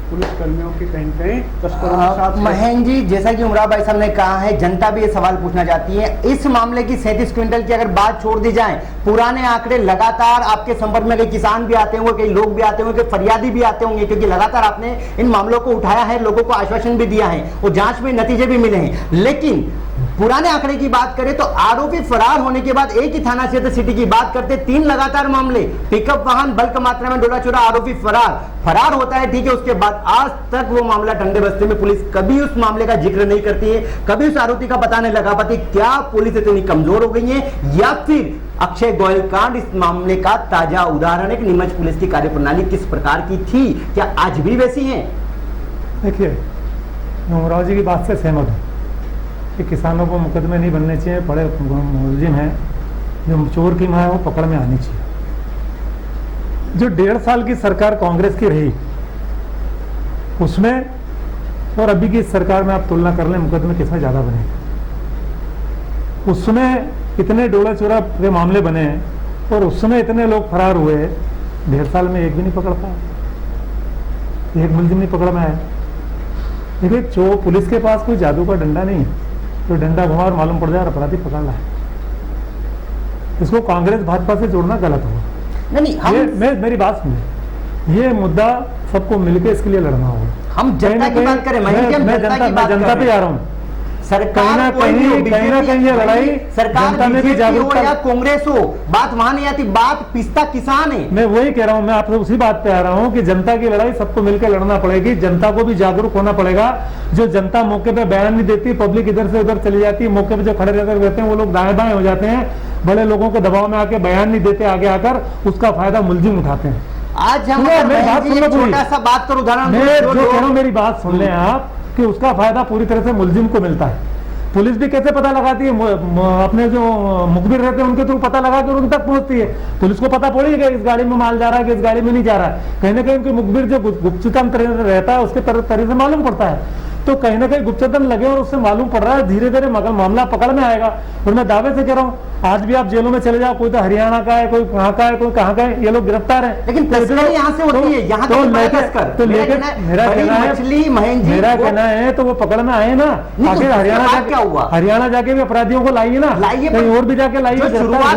पुलिसकर्मियों की कहीं कहीं तस्करों के साथ। महेंद्र जी, जैसा कि उमराव भाई साहब ने कहा है, जनता भी ये सवाल पूछना चाहती है। इस मामले की 37 क्विंटल की अगर बात छोड़ दी जाए, पुराने आंकड़े लगातार आपके संपर्क में कई किसान भी आते होंगे, कई लोग भी आते होंगे, कई फरियादी भी आते होंगे, क्योंकि लगातार आपने इन मामलों को उठाया है, लोगों को आश्वासन भी दिया है और जांच में नतीजे भी मिले हैं। लेकिन पुराने आंकड़े की बात करें तो आरोपी फरार होने के बाद एक ही थाना क्षेत्र सिटी की बात करते 3 लगातार मामले, पिकअप वाहन, बल्क मात्रा में डोला चूरा, आरोपी फरार होता है, ठीक है। उसके बाद आज तक वो मामला ठंडे बस्ते में, पुलिस कभी उस मामले का जिक्र नहीं करती है, कभी उस आरोपी का पता नहीं लगा पाती। क्या पुलिस इतनी कमजोर हो गई है, या फिर अक्षय गोयल कांड इस मामले का ताजा उदाहरण है कि नीमच पुलिस की कार्यप्रणाली किस प्रकार की थी, क्या आज भी वैसी है? देखिए, उमराव जी की बात से सहमत हूँ कि किसानों को मुकदमे नहीं बनने चाहिए, बड़े मुलजिम हैं, जो चोर की माँ है वो पकड़ में आनी चाहिए। जो 1.5 साल की सरकार कांग्रेस की रही, उसमें और अभी की सरकार में आप तुलना कर लें, मुकदमे किसमें ज़्यादा बने? उसमें इतने डोला चोरा के मामले बने हैं और उसमें इतने लोग फरार हुए, 1.5 साल में एक भी नहीं पकड़ पाया, एक मुलजिम नहीं पकड़ में आया। देखिए, जो पुलिस के पास कोई जादू का डंडा नहीं है, तो डंडा घुमा और मालूम पड़ जाए और अपराधी पकड़ रहा है। इसको कांग्रेस भाजपा से जोड़ना गलत होगा। नहीं, मेरी बात सुनिए, ये मुद्दा सबको मिलकर इसके लिए लड़ना होगा। हम जनता की बात करें, मैं जनता पे आ रहा हूँ। सरकार कहीं ना कहीं ये लड़ाई सरकार में भी जागरूकता, या कांग्रेस हो, बात वहां नहीं आती, बात पिसता किसान है। मैं वही कह रहा हूं, मैं आपसे उसी बात पे आ रहा हूं कि जनता की लड़ाई सबको मिलकर लड़ना पड़ेगी। जनता को भी जागरूक होना पड़ेगा। जो जनता मौके पे बयान नहीं देती, पब्लिक इधर से उधर चली जाती है, मौके पे जो खड़े रहते हैं वो लोग दाएं बाएं हो जाते हैं, बड़े लोगों के दबाव में आके बयान नहीं देते, आगे आकर उसका फायदा मुलजिम उठाते हैं। आज हम छोटा सा बात कर उदाहरण, मैं जो कह रहा हूं मेरी बात सुन लें आप, कि उसका फायदा पूरी तरह से मुलजिम को मिलता है। पुलिस भी कैसे पता लगाती है, अपने जो मुखबिर रहते हैं उनके थ्रू पता लगा कर उन तक पहुंचती है। पुलिस को पता पड़ी कि इस गाड़ी में माल जा रहा है कि इस गाड़ी में नहीं जा रहा है, कहीं ना कहीं उनके मुखबिर जो गुप्तचर रहता है उसके तरह से मालूम पड़ता है। तो कहीं ना कहीं गुप्तचर लगे और उससे मालूम पड़ रहा है धीरे धीरे मामला पकड़ में आएगा। और मैं दावे से कह रहा हूँ, आज भी आप जेलों में चले जाओ, कोई तो हरियाणा का है, कोई कहाँ का है, कोई कहाँ का है, ये लोग गिरफ्तार है। लेकिन तस्करी यहाँ से होती है, यहाँ तो लेके मेरा कहना है तो वो पकड़ में आए ना, आखिर हरियाणा जाके भी अपराधियों को लाइए ना, कहीं और भी जाके लाइए।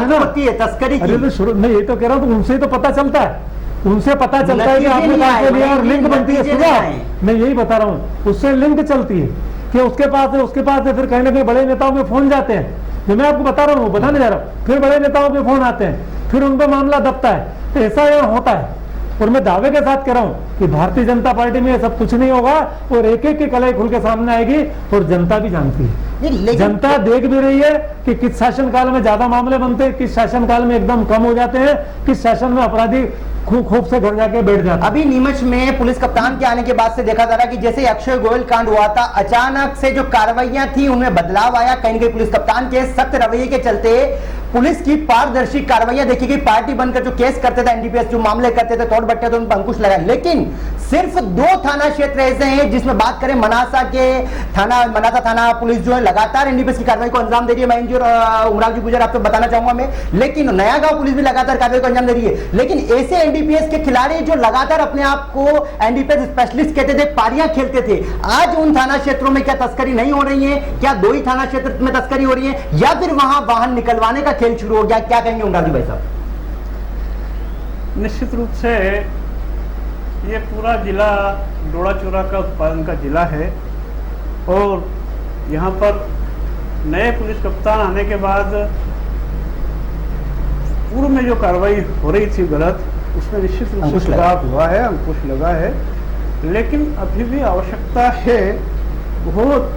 होती है तस्करी की। तो शुरू मैं ये तो कह रहा हूँ, उनसे तो पता चलता है, उनसे पता चलता है कि आपने कहाँ से लिया और लिंक बनती है। सुना, मैं यही बता रहा हूँ, उससे लिंक चलती है कि उसके पास है, फिर कहीं ना कहीं बड़े नेताओं के फोन जाते हैं, जो मैं आपको बता रहा हूँ, बताने जा रहा हूँ, फिर बड़े नेताओं के फोन आते हैं, फिर उन पर मामला दबता है। तो ऐसा यहाँ होता है। और मैं दावे के साथ कह रहा हूँ कि भारतीय जनता पार्टी में सब कुछ नहीं होगा और एक एक की कलाई खुल के सामने आएगी और जनता भी जानती है, जनता देख भी रही है कि किस शासनकाल में ज्यादा मामले बनते हैं, किस शासनकाल में एकदम कम हो जाते हैं, किस शासन में अपराधी खूब से घर जाके बैठ जाता है। अभी नीमच में पुलिस कप्तान के आने के बाद से देखा जा रहा है कि जैसे अक्षय गोयल कांड हुआ था, अचानक से जो कार्रवाइयां थी उनमें बदलाव आया। कहीं न कहीं पुलिस कप्तान के सख्त रवैये के चलते पुलिस की पारदर्शी कार्रवाइयां देखी गई। पार्टी बनकर जो केस करते थे एनडीपीएस, जो मामले करते थे तोड़ बट्टे, तो उन पर अंकुश लगा। लेकिन सिर्फ 2 थाना क्षेत्र ऐसे हैं जिसमें बात करें मनासा थाना पुलिस जो है लगातार एनडीपीएस की कार्रवाई को अंजाम दे रही है। महेंद्र जी और उमराव जी गुजर आपको बताना चाहूंगा मैं, लेकिन नया गांव पुलिस भी लगातार कार्रवाई को अंजाम दे रही है। लेकिन ऐसे एनडीपीएस के खिलाड़ी जो लगातार अपने आप को एनडीपीएस स्पेशलिस्ट कहते थे, पारियां खेलते थे, आज उन थाना क्षेत्रों में क्या तस्करी नहीं हो रही है? क्या 2 ही थाना क्षेत्र में तस्करी हो रही है या फिर वहां वाहन निकलवाने का खेल शुरू हो गया? क्या कहेंगे उमराव जी भाई साहब? निश्चित रूप से ये पूरा जिला डोड़ा चोरा का उत्पादन का जिला है और यहाँ पर नए पुलिस कप्तान आने के बाद पूर्व में जो कार्रवाई हो रही थी गलत, उसमें निश्चित रूप से सुधार हुआ है, अंकुश लगा है। लेकिन अभी भी आवश्यकता है बहुत,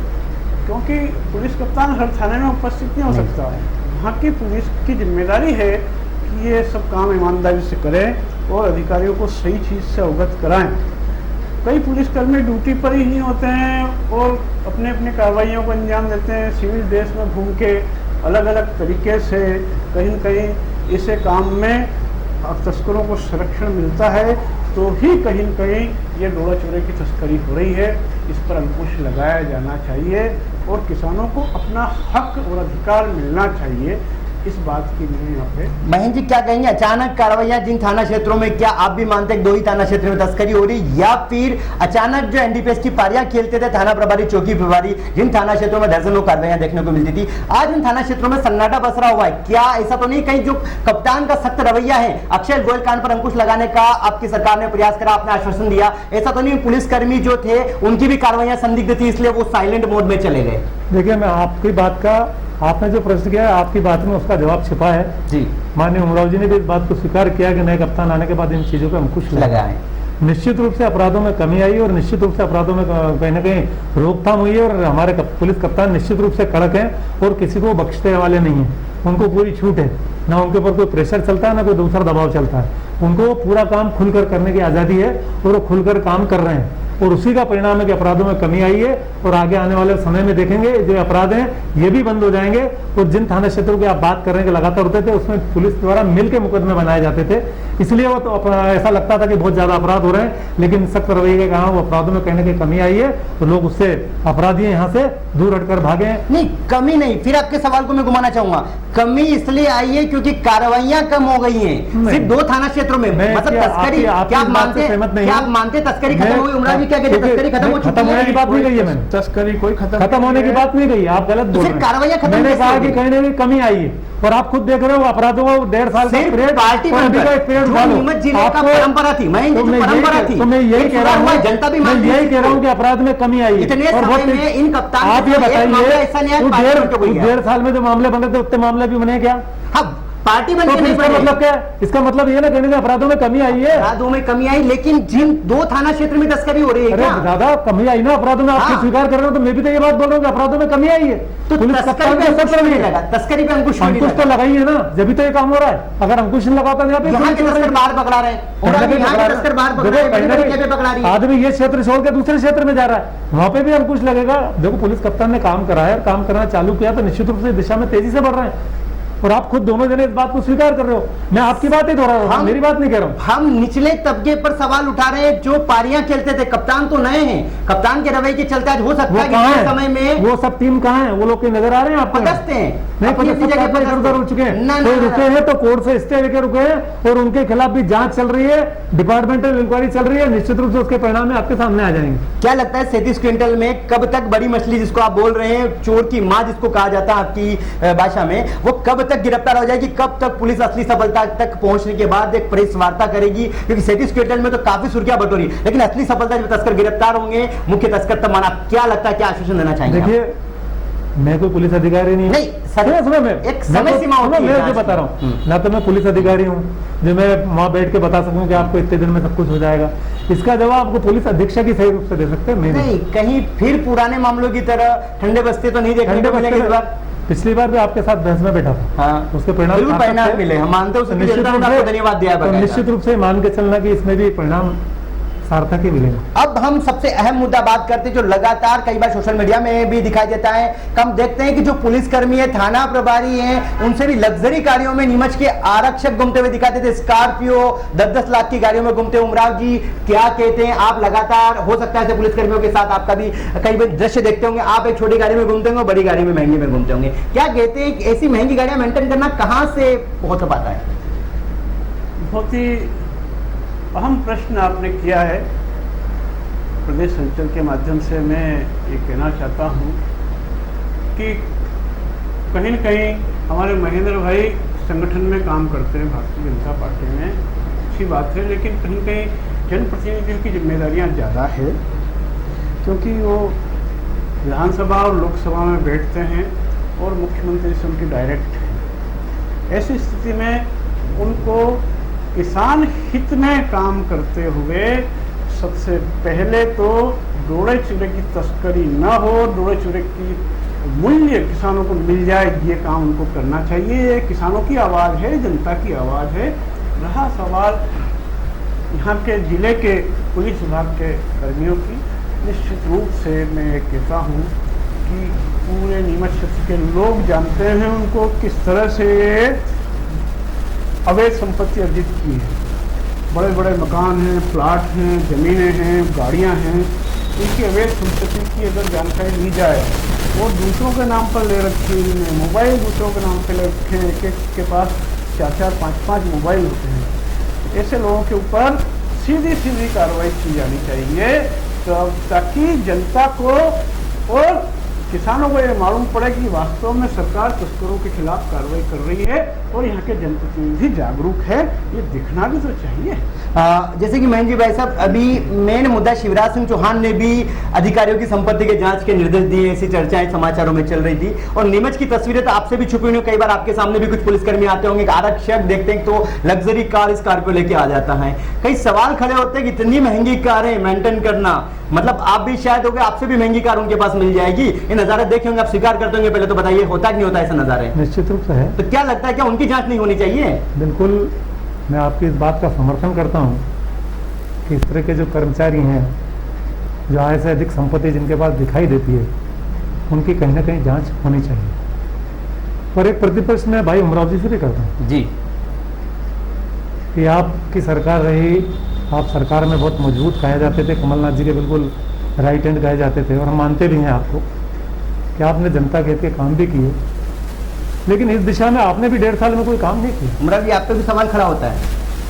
क्योंकि पुलिस कप्तान हर थाने में उपस्थित नहीं हो सकता है। वहाँ की पुलिस की जिम्मेदारी है कि ये सब काम ईमानदारी से करें और अधिकारियों को सही चीज़ से अवगत कराएं। कई पुलिसकर्मी ड्यूटी पर ही नहीं होते हैं और अपने अपने कार्रवाइयों को अंजाम देते हैं, सिविल ड्रेस में घूम के अलग अलग तरीके से। कहीं न कहीं इसे काम में तस्करों को संरक्षण मिलता है तो ही कहीं न कहीं ये डोड़ा चोरे की तस्करी हो रही है। इस पर अंकुश लगाया जाना चाहिए और किसानों को अपना हक और अधिकार मिलना चाहिए, इस बात की नहीं यहाँ पे। महेंद्र जी क्या कहेंगे, अचानक कार्रवाइयां जिन थाना क्षेत्रों में, क्या आप भी मानते हैं 2 ही थाना क्षेत्र में तस्करी हो रही, या फिर अचानक जो एनडीपीएस की पारियां खेलते थे थाना प्रभारी, चौकी प्रभारी, जिन थाना क्षेत्रों में दर्जनों कार्रवाइयां देखने को मिलती थी, आज उन थाना क्षेत्रों में सन्नाटा बसरा हुआ है? क्या ऐसा तो नहीं कहीं जो कप्तान का सख्त रवैया है, अक्षय गोयल कांड पर अंकुश लगाने का आपकी सरकार ने प्रयास करा, आपने आश्वासन दिया, ऐसा तो नहीं पुलिसकर्मी जो थे उनकी भी कार्रवाइयां संदिग्ध थी इसलिए वो साइलेंट मोड में चले गए? देखिए, मैं आपकी बात का, आपने जो प्रश्न किया है आपकी बात में उसका जवाब छिपा है जी। माननीय उमराव जी ने भी इस बात को स्वीकार किया कि नए कप्तान आने के बाद इन चीजों पे अंकुश लगा है। निश्चित रूप से अपराधों में कमी आई और निश्चित रूप से अपराधों में कहीं ना कहीं रोकथाम हुई है और हमारे पुलिस कप्तान निश्चित रूप से कड़क हैं और किसी को बख्शने वाले नहीं हैं। उनको पूरी छूट है, ना उनके ऊपर कोई प्रेशर चलता है ना कोई दूसरा दबाव चलता है। उनको पूरा काम खुलकर करने की आज़ादी है और वो खुलकर काम कर रहे हैं और उसी का परिणाम है कि अपराधों में कमी आई है। और आगे आने वाले समय में देखेंगे जो अपराध हैं ये भी बंद हो जाएंगे। और जिन थाना क्षेत्रों की आप बात कर रहे हैं कि लगातार होते थे, उसमें पुलिस द्वारा मिलकर मुकदमे बनाए जाते थे, इसलिए वो तो ऐसा लगता था कि बहुत ज्यादा अपराध हो रहे हैं। लेकिन सख्त रवैये के कारण वो अपराधों में कहीं ना कहीं कमी आई है तो लोग उससे, अपराधी यहाँ से दूर हटकर भागे। नहीं, कमी नहीं, फिर आपके सवाल को मैं घुमाना चाहूंगा, कमी इसलिए आई है क्योंकि कार्रवाइयां कम हो गई हैं सिर्फ 2 थाना क्षेत्रों में। मतलब तस्करी, क्या आप मानते तस्करी खत्म हो गई? उमराव जी क्या कहते हैं, तस्करी खत्म हो चुकी है? खत्म होने की बात नहीं कही है मैंने, तस्करी कोई खत्म होने की बात नहीं कही, आप गलत बोल रहे हैं। कार्रवाइयां खत्म, मैंने कहा कि कहीं ना कहीं कमी आई है और आप खुद देख रहे हो अपराधों को 1.5 साल का पीरियड, पार्टी परंपरा थी, तो मैं यही कह रहा हूँ, जनता भी यही कह रहा हूँ कि अपराध में कमी आई है। और बहुत इन कप्तान, आप ये बताइए 1.5 साल में जो मामले बन रहे थे उतने मामले भी बने क्या? पार्टी बन तो के नहीं इसका मतलब क्या है? इसका मतलब ये ना कहने में अपराधों में कमी आई है, अपराधों में कमी आई, लेकिन जिन 2 थाना क्षेत्र में तस्करी हो रही है, अरे दादा कमी आई ना अपराधों में, आप स्वीकार कर रहे हो तो मैं भी तो ये बात बोल रहा हूँ कि अपराधों में कमी आई है। तो पुलिस कप्तान का सब नहीं लगा, तस्करी पे अंकुश तो लगाई है ना, जब तो ये काम हो रहा है। अगर अंकुश नहीं लगाता यहाँ पे बाहर पकड़ा रहे, आदमी ये क्षेत्र छोड़ के दूसरे क्षेत्र में जा रहा है, वहां पे भी अंकुश लगेगा। देखो पुलिस कप्तान ने काम करा है, काम करना चालू किया तो निश्चित रूप से दिशा में तेजी से बढ़ रहे हैं। और आप खुद दोनों जने इस बात को स्वीकार कर रहे हो। मैं आपकी बात ही दोहरा रहा हूं, मेरी बात नहीं कह रहा हूं। हम निचले तबके पर सवाल उठा रहे हैं, जो पारियां खेलते थे, कप्तान तो नए हैं, कप्तान के रवैये के चलते आज हो सकता है कि इस समय में वो सब टीम कहां है? वो लोग की नजर आ रहे हैं आपको? पदस्थ हैं, नहीं अपनी अपनी जगह पर इधर हो चुके हैं, ना, कोई ना, रुके हैं तो कोर्ट से स्टे लेके रुके हैं और उनके खिलाफ भी जांच चल रही है, डिपार्टमेंटल इंक्वायरी चल रही है, निश्चित रूप से उसके परिणाम में आपके सामने आ जाएंगे। क्या लगता है 37 क्विंटल में कब तक बड़ी मछली जिसको आप बोल रहे हैं, चोर की मां जिसको कहा जाता है आपकी भाषा में, वो कब तक गिरफ्तार हो जाएगी? कब तक पुलिस असली सफलता तक पहुंचने के बाद एक प्रेस वार्ता करेगी? क्योंकि 37 क्विंटल में तो काफी सुर्खियां बटोरी, लेकिन असली सफलता जब तस्कर गिरफ्तार होंगे, मुख्य तस्कर तब माना, क्या लगता है, क्या आश्वासन देना चाहेंगे? देखिए, मैं कोई पुलिस अधिकारी नहीं, नहीं एक समय सीमा होती है, मैं जो बता रहा हूँ, ना तो मैं पुलिस अधिकारी हूँ जो मैं वहां बैठ के बता सकूं कि आपको इतने दिन में सब कुछ हो जाएगा। इसका जवाब आपको पुलिस अधीक्षक ही सही रूप से दे सकते हैं। नहीं, कहीं फिर पुराने मामलों की तरह ठंडे बस्ते तो नहीं देखने को मिलेंगे इस बार? पिछली बार भी आपके साथ बहस में बैठा था। हाँ, उसके परिणाम मिले, हम मानते हैं, धन्यवाद दिया। तो निश्चित रूप से मान के चलना कि इसमें भी परिणाम सार्थक ही मिलेगा। अब हम सबसे अहम मुद्दा बात करते हैं जो लगातार कई बार सोशल मीडिया में भी दिखाई देता है। हम देखते हैं कि जो पुलिसकर्मी है, थाना प्रभारी हैं, उनसे भी लग्जरी गाड़ियों में नीमच के आरक्षक घूमते हुए दिखाते थे, स्कॉर्पियो 10-10 लाख की गाड़ियों में घूमते। उमराव जी क्या कहते हैं? आप लगातार, हो सकता है पुलिसकर्मियों के साथ आपका भी कई बार दृश्य देखते होंगे, आप एक छोटी गाड़ी में घूमते होंगे, बड़ी गाड़ी में महंगी में घूमते होंगे। क्या कहते हैं कि ऐसी महंगी गाड़ियां मेंटेन करना कहां से पहुंच पाता है? बहुत ही अहम प्रश्न आपने किया है। प्रदेश संचल के माध्यम से मैं ये कहना चाहता हूँ कि कहीं न कहीं हमारे महेंद्र भाई संगठन में काम करते हैं, भारतीय जनता पार्टी में, अच्छी बात है, लेकिन कहीं न कहीं जनप्रतिनिधियों की जिम्मेदारियाँ ज़्यादा है, क्योंकि वो विधानसभा और लोकसभा में बैठते हैं और मुख्यमंत्री से उनकी डायरेक्ट है। ऐसी स्थिति में उनको किसान हित में काम करते हुए सबसे पहले तो डोरे चूरे की तस्करी न हो, डोरे चूरे की मूल्य किसानों को मिल जाए, ये काम उनको करना चाहिए। ये किसानों की आवाज़ है, जनता की आवाज़ है। रहा सवाल यहाँ के जिले के पुलिस विभाग के कर्मियों की, निश्चित रूप से मैं कहता हूँ कि पूरे नीमच क्षेत्र के लोग जानते हैं उनको किस तरह से अवैध संपत्ति अर्जित की है। बड़े बड़े मकान हैं, प्लाट हैं, ज़मीनें हैं, गाड़ियां हैं, इनकी अवैध संपत्ति की अगर जानकारी ली जाए और दूसरों के नाम पर ले रखी है, मोबाइल दूसरों के नाम पर ले रखे हैं, एक के पास 4-4, 5-5 मोबाइल होते हैं, ऐसे लोगों के ऊपर सीधी कार्रवाई की जानी चाहिए, ताकि जनता को और किसानों को ये मालूम पड़े कि वास्तव में सरकार तस्करों के खिलाफ कार्रवाई कर रही है और यहाँ के जनप्रतिनिधि जागरूक है। ये दिखना भी तो चाहिए। जैसे कि महेंद्र जी भाई साहब, अभी मेन मुद्दा शिवराज सिंह चौहान ने भी अधिकारियों की संपत्ति के जांच के निर्देश दिए, ऐसी चर्चाएं समाचारों में चल रही थी। और नीमच की तस्वीरें तो आपसे भी छुपी हुई, कई बार आपके सामने भी कुछ पुलिसकर्मी आते होंगे, आरक्षक देखते हैं तो लग्जरी कार स्कॉर्पियो लेके आ जाता है। कई सवाल खड़े होते हैं कि इतनी महंगी कारें मेंटेन करना, मतलब आप भी शायद हो गए, आपसे भी महंगी कार उनके पास मिल जाएगी। ये नजारे देखे होंगे, आप स्वीकार करते होंगे, पहले तो बताइए होता कि नहीं होता ऐसा नजारे? निश्चित रूप से है। तो क्या लगता है, क्या उनकी जांच नहीं होनी चाहिए? बिल्कुल, मैं आपकी इस बात का समर्थन करता हूं कि इस तरह के जो कर्मचारी हैं, जो आय से अधिक संपत्ति जिनके पास दिखाई देती है, उनकी कहीं ना कहीं जांच होनी चाहिए। और एक प्रतिपक्ष में भाई उमराव जी से भी करता हूँ जी कि आपकी सरकार रही, आप सरकार में बहुत मजबूत कहे जाते थे, कमलनाथ जी के बिल्कुल राइट हैंड कहे जाते थे, और हम मानते भी हैं आपको कि आपने जनता के हित के काम भी किए, लेकिन इस दिशा में आपने भी 1.5 साल में कोई काम नहीं किया। उमराव जी, आप पे भी सवाल खड़ा होता है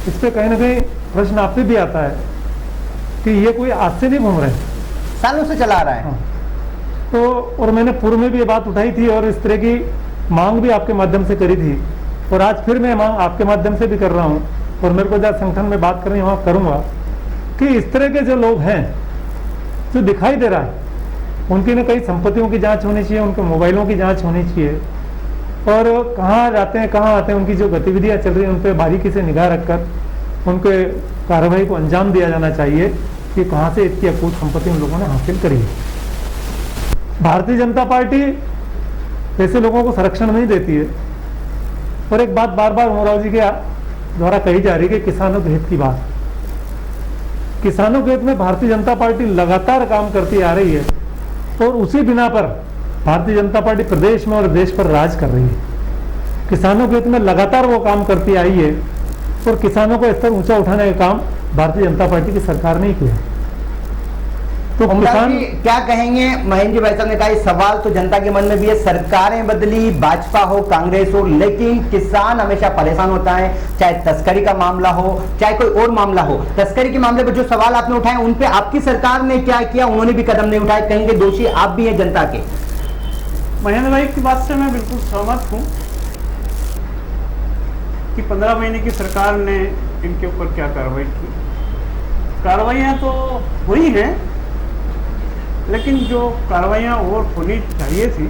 इस पे, कहीं ना कहीं प्रश्न आप पे भी आता है कि ये कोई आज से नहीं घूम रहे, सालों से चला आ रहा है। हाँ। तो और मैंने पूर्व में भी ये बात उठाई थी और इस तरह की मांग भी आपके माध्यम से करी थी, और आज फिर मैं मांग आपके माध्यम से भी कर रहा हूँ, और मेरे को जहाँ संगठन में बात करनी वहाँ करूँगा कि इस तरह के जो लोग हैं, जो दिखाई दे रहा है, उनकी ना कई संपत्तियों की जांच होनी चाहिए, उनके मोबाइलों की जांच होनी चाहिए, और कहाँ जाते हैं कहाँ आते हैं, उनकी जो गतिविधियाँ चल रही हैं उन पर बारीकी से निगाह रखकर उनके कार्रवाई को अंजाम दिया जाना चाहिए कि कहाँ से इतनी अकूत संपत्ति उन लोगों ने हासिल करी है। भारतीय जनता पार्टी ऐसे लोगों को संरक्षण नहीं देती है। और एक बात बार बार उमराव जी के द्वारा कही जा रही है कि किसानों के हित की बात, किसानों के हित में भारतीय जनता पार्टी लगातार काम करती आ रही है, और उसी बिना पर भारतीय जनता पार्टी प्रदेश में और देश पर राज कर रही है। किसानों के हित में लगातार वो काम करती आई है और किसानों को स्तर ऊंचा उठाने का काम भारतीय जनता पार्टी की सरकार ने ही किया। तो उमदा किसान जी क्या कहेंगे? महेंद्र जी भाई साहब ने कहा ये सवाल तो जनता के मन में भी है, सरकारें बदली, भाजपा हो चाहे हो, लेकिन किसान हमेशा परेशान होता है, चाहे तस्करी का मामला हो चाहे कोई और मामला हो। तस्करी के मामले पर जो सवाल आपने उठाए उन पे आपकी सरकार ने क्या किया? उन्होंने भी कदम नहीं उठाए, कहेंगे दोषी आप भी हैं जनता के। महेंद्र भाई की बात से मैं बिल्कुल सहमत हूँ कि 15 महीने की सरकार ने इनके ऊपर क्या कार्रवाई की। कार्रवाइयाँ तो हुई हैं, लेकिन जो कार्रवाइयाँ और होनी चाहिए थी,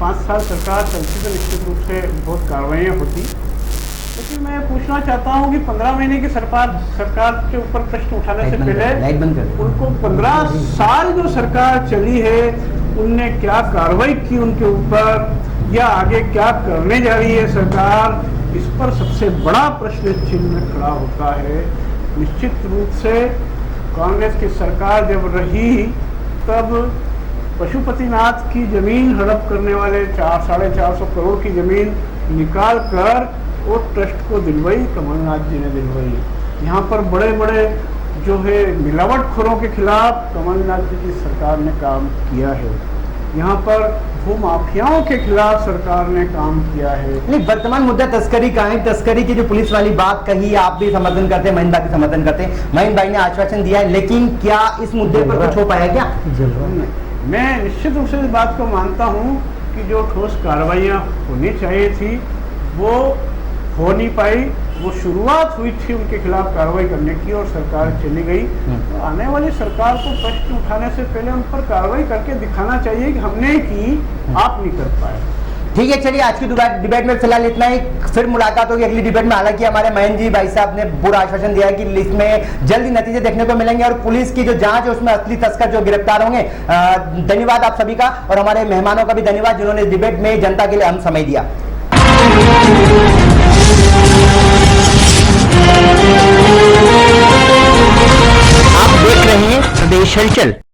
5 साल सरकार चलती तो निश्चित रूप से बहुत कार्रवाइयाँ होती। लेकिन मैं पूछना चाहता हूँ कि 15 महीने की सरकार के ऊपर प्रश्न उठाने से पहले उनको 15 साल जो सरकार चली है उनने क्या कार्रवाई की उनके ऊपर, या आगे क्या करने जा रही है सरकार, इस पर सबसे बड़ा प्रश्न चिन्ह खड़ा होता है। निश्चित रूप से कांग्रेस की सरकार जब रही तब पशुपतिनाथ की जमीन हड़प करने वाले 400-450 करोड़ की जमीन निकाल कर वो ट्रस्ट को दिलवाई, कमलनाथ जी ने दिलवाई। यहाँ पर बड़े बड़े जो है मिलावटखोरों के खिलाफ कमलनाथ जी की सरकार ने काम किया है। यहाँ पर भू माफियाओं के खिलाफ सरकार ने काम किया है। नहीं, वर्तमान मुद्दा तस्करी का है। तस्करी की जो पुलिस वाली बात कही आप भी समर्थन करते हैं, महेंद्र भाई भी समर्थन करते हैं, महेंद्र भाई ने आश्वासन दिया है, लेकिन क्या इस मुद्दे पर कुछ हो पाया क्या? मैं निश्चित रूप से इस बात को मानता हूँ कि जो ठोस कार्रवाइयाँ होनी चाहिए थी वो हो नहीं पाई। वो शुरुआत हुई थी उनके खिलाफ कार्रवाई करने की और सरकार चली गई। तो आने वाली सरकार को प्रश्न उठाने से पहले उन पर कार्रवाई करके दिखाना चाहिए कि हमने की, आप नहीं कर पाए। ठीक है, चलिए आज की डिबेट में फिलहाल इतना ही, फिर मुलाकात होगी अगली डिबेट में। हालांकि हमारे महेंद्र जी भाई साहब ने पूरा आश्वासन दिया है कि इसमें जल्दी नतीजे देखने को मिलेंगे और पुलिस की जो जांच है उसमें असली तस्कर जो गिरफ्तार होंगे। धन्यवाद आप सभी का और हमारे मेहमानों का भी धन्यवाद जिन्होंने इस डिबेट में जनता के लिए अहम समय दिया। आप देख रहे हैं प्रदेश हलचल।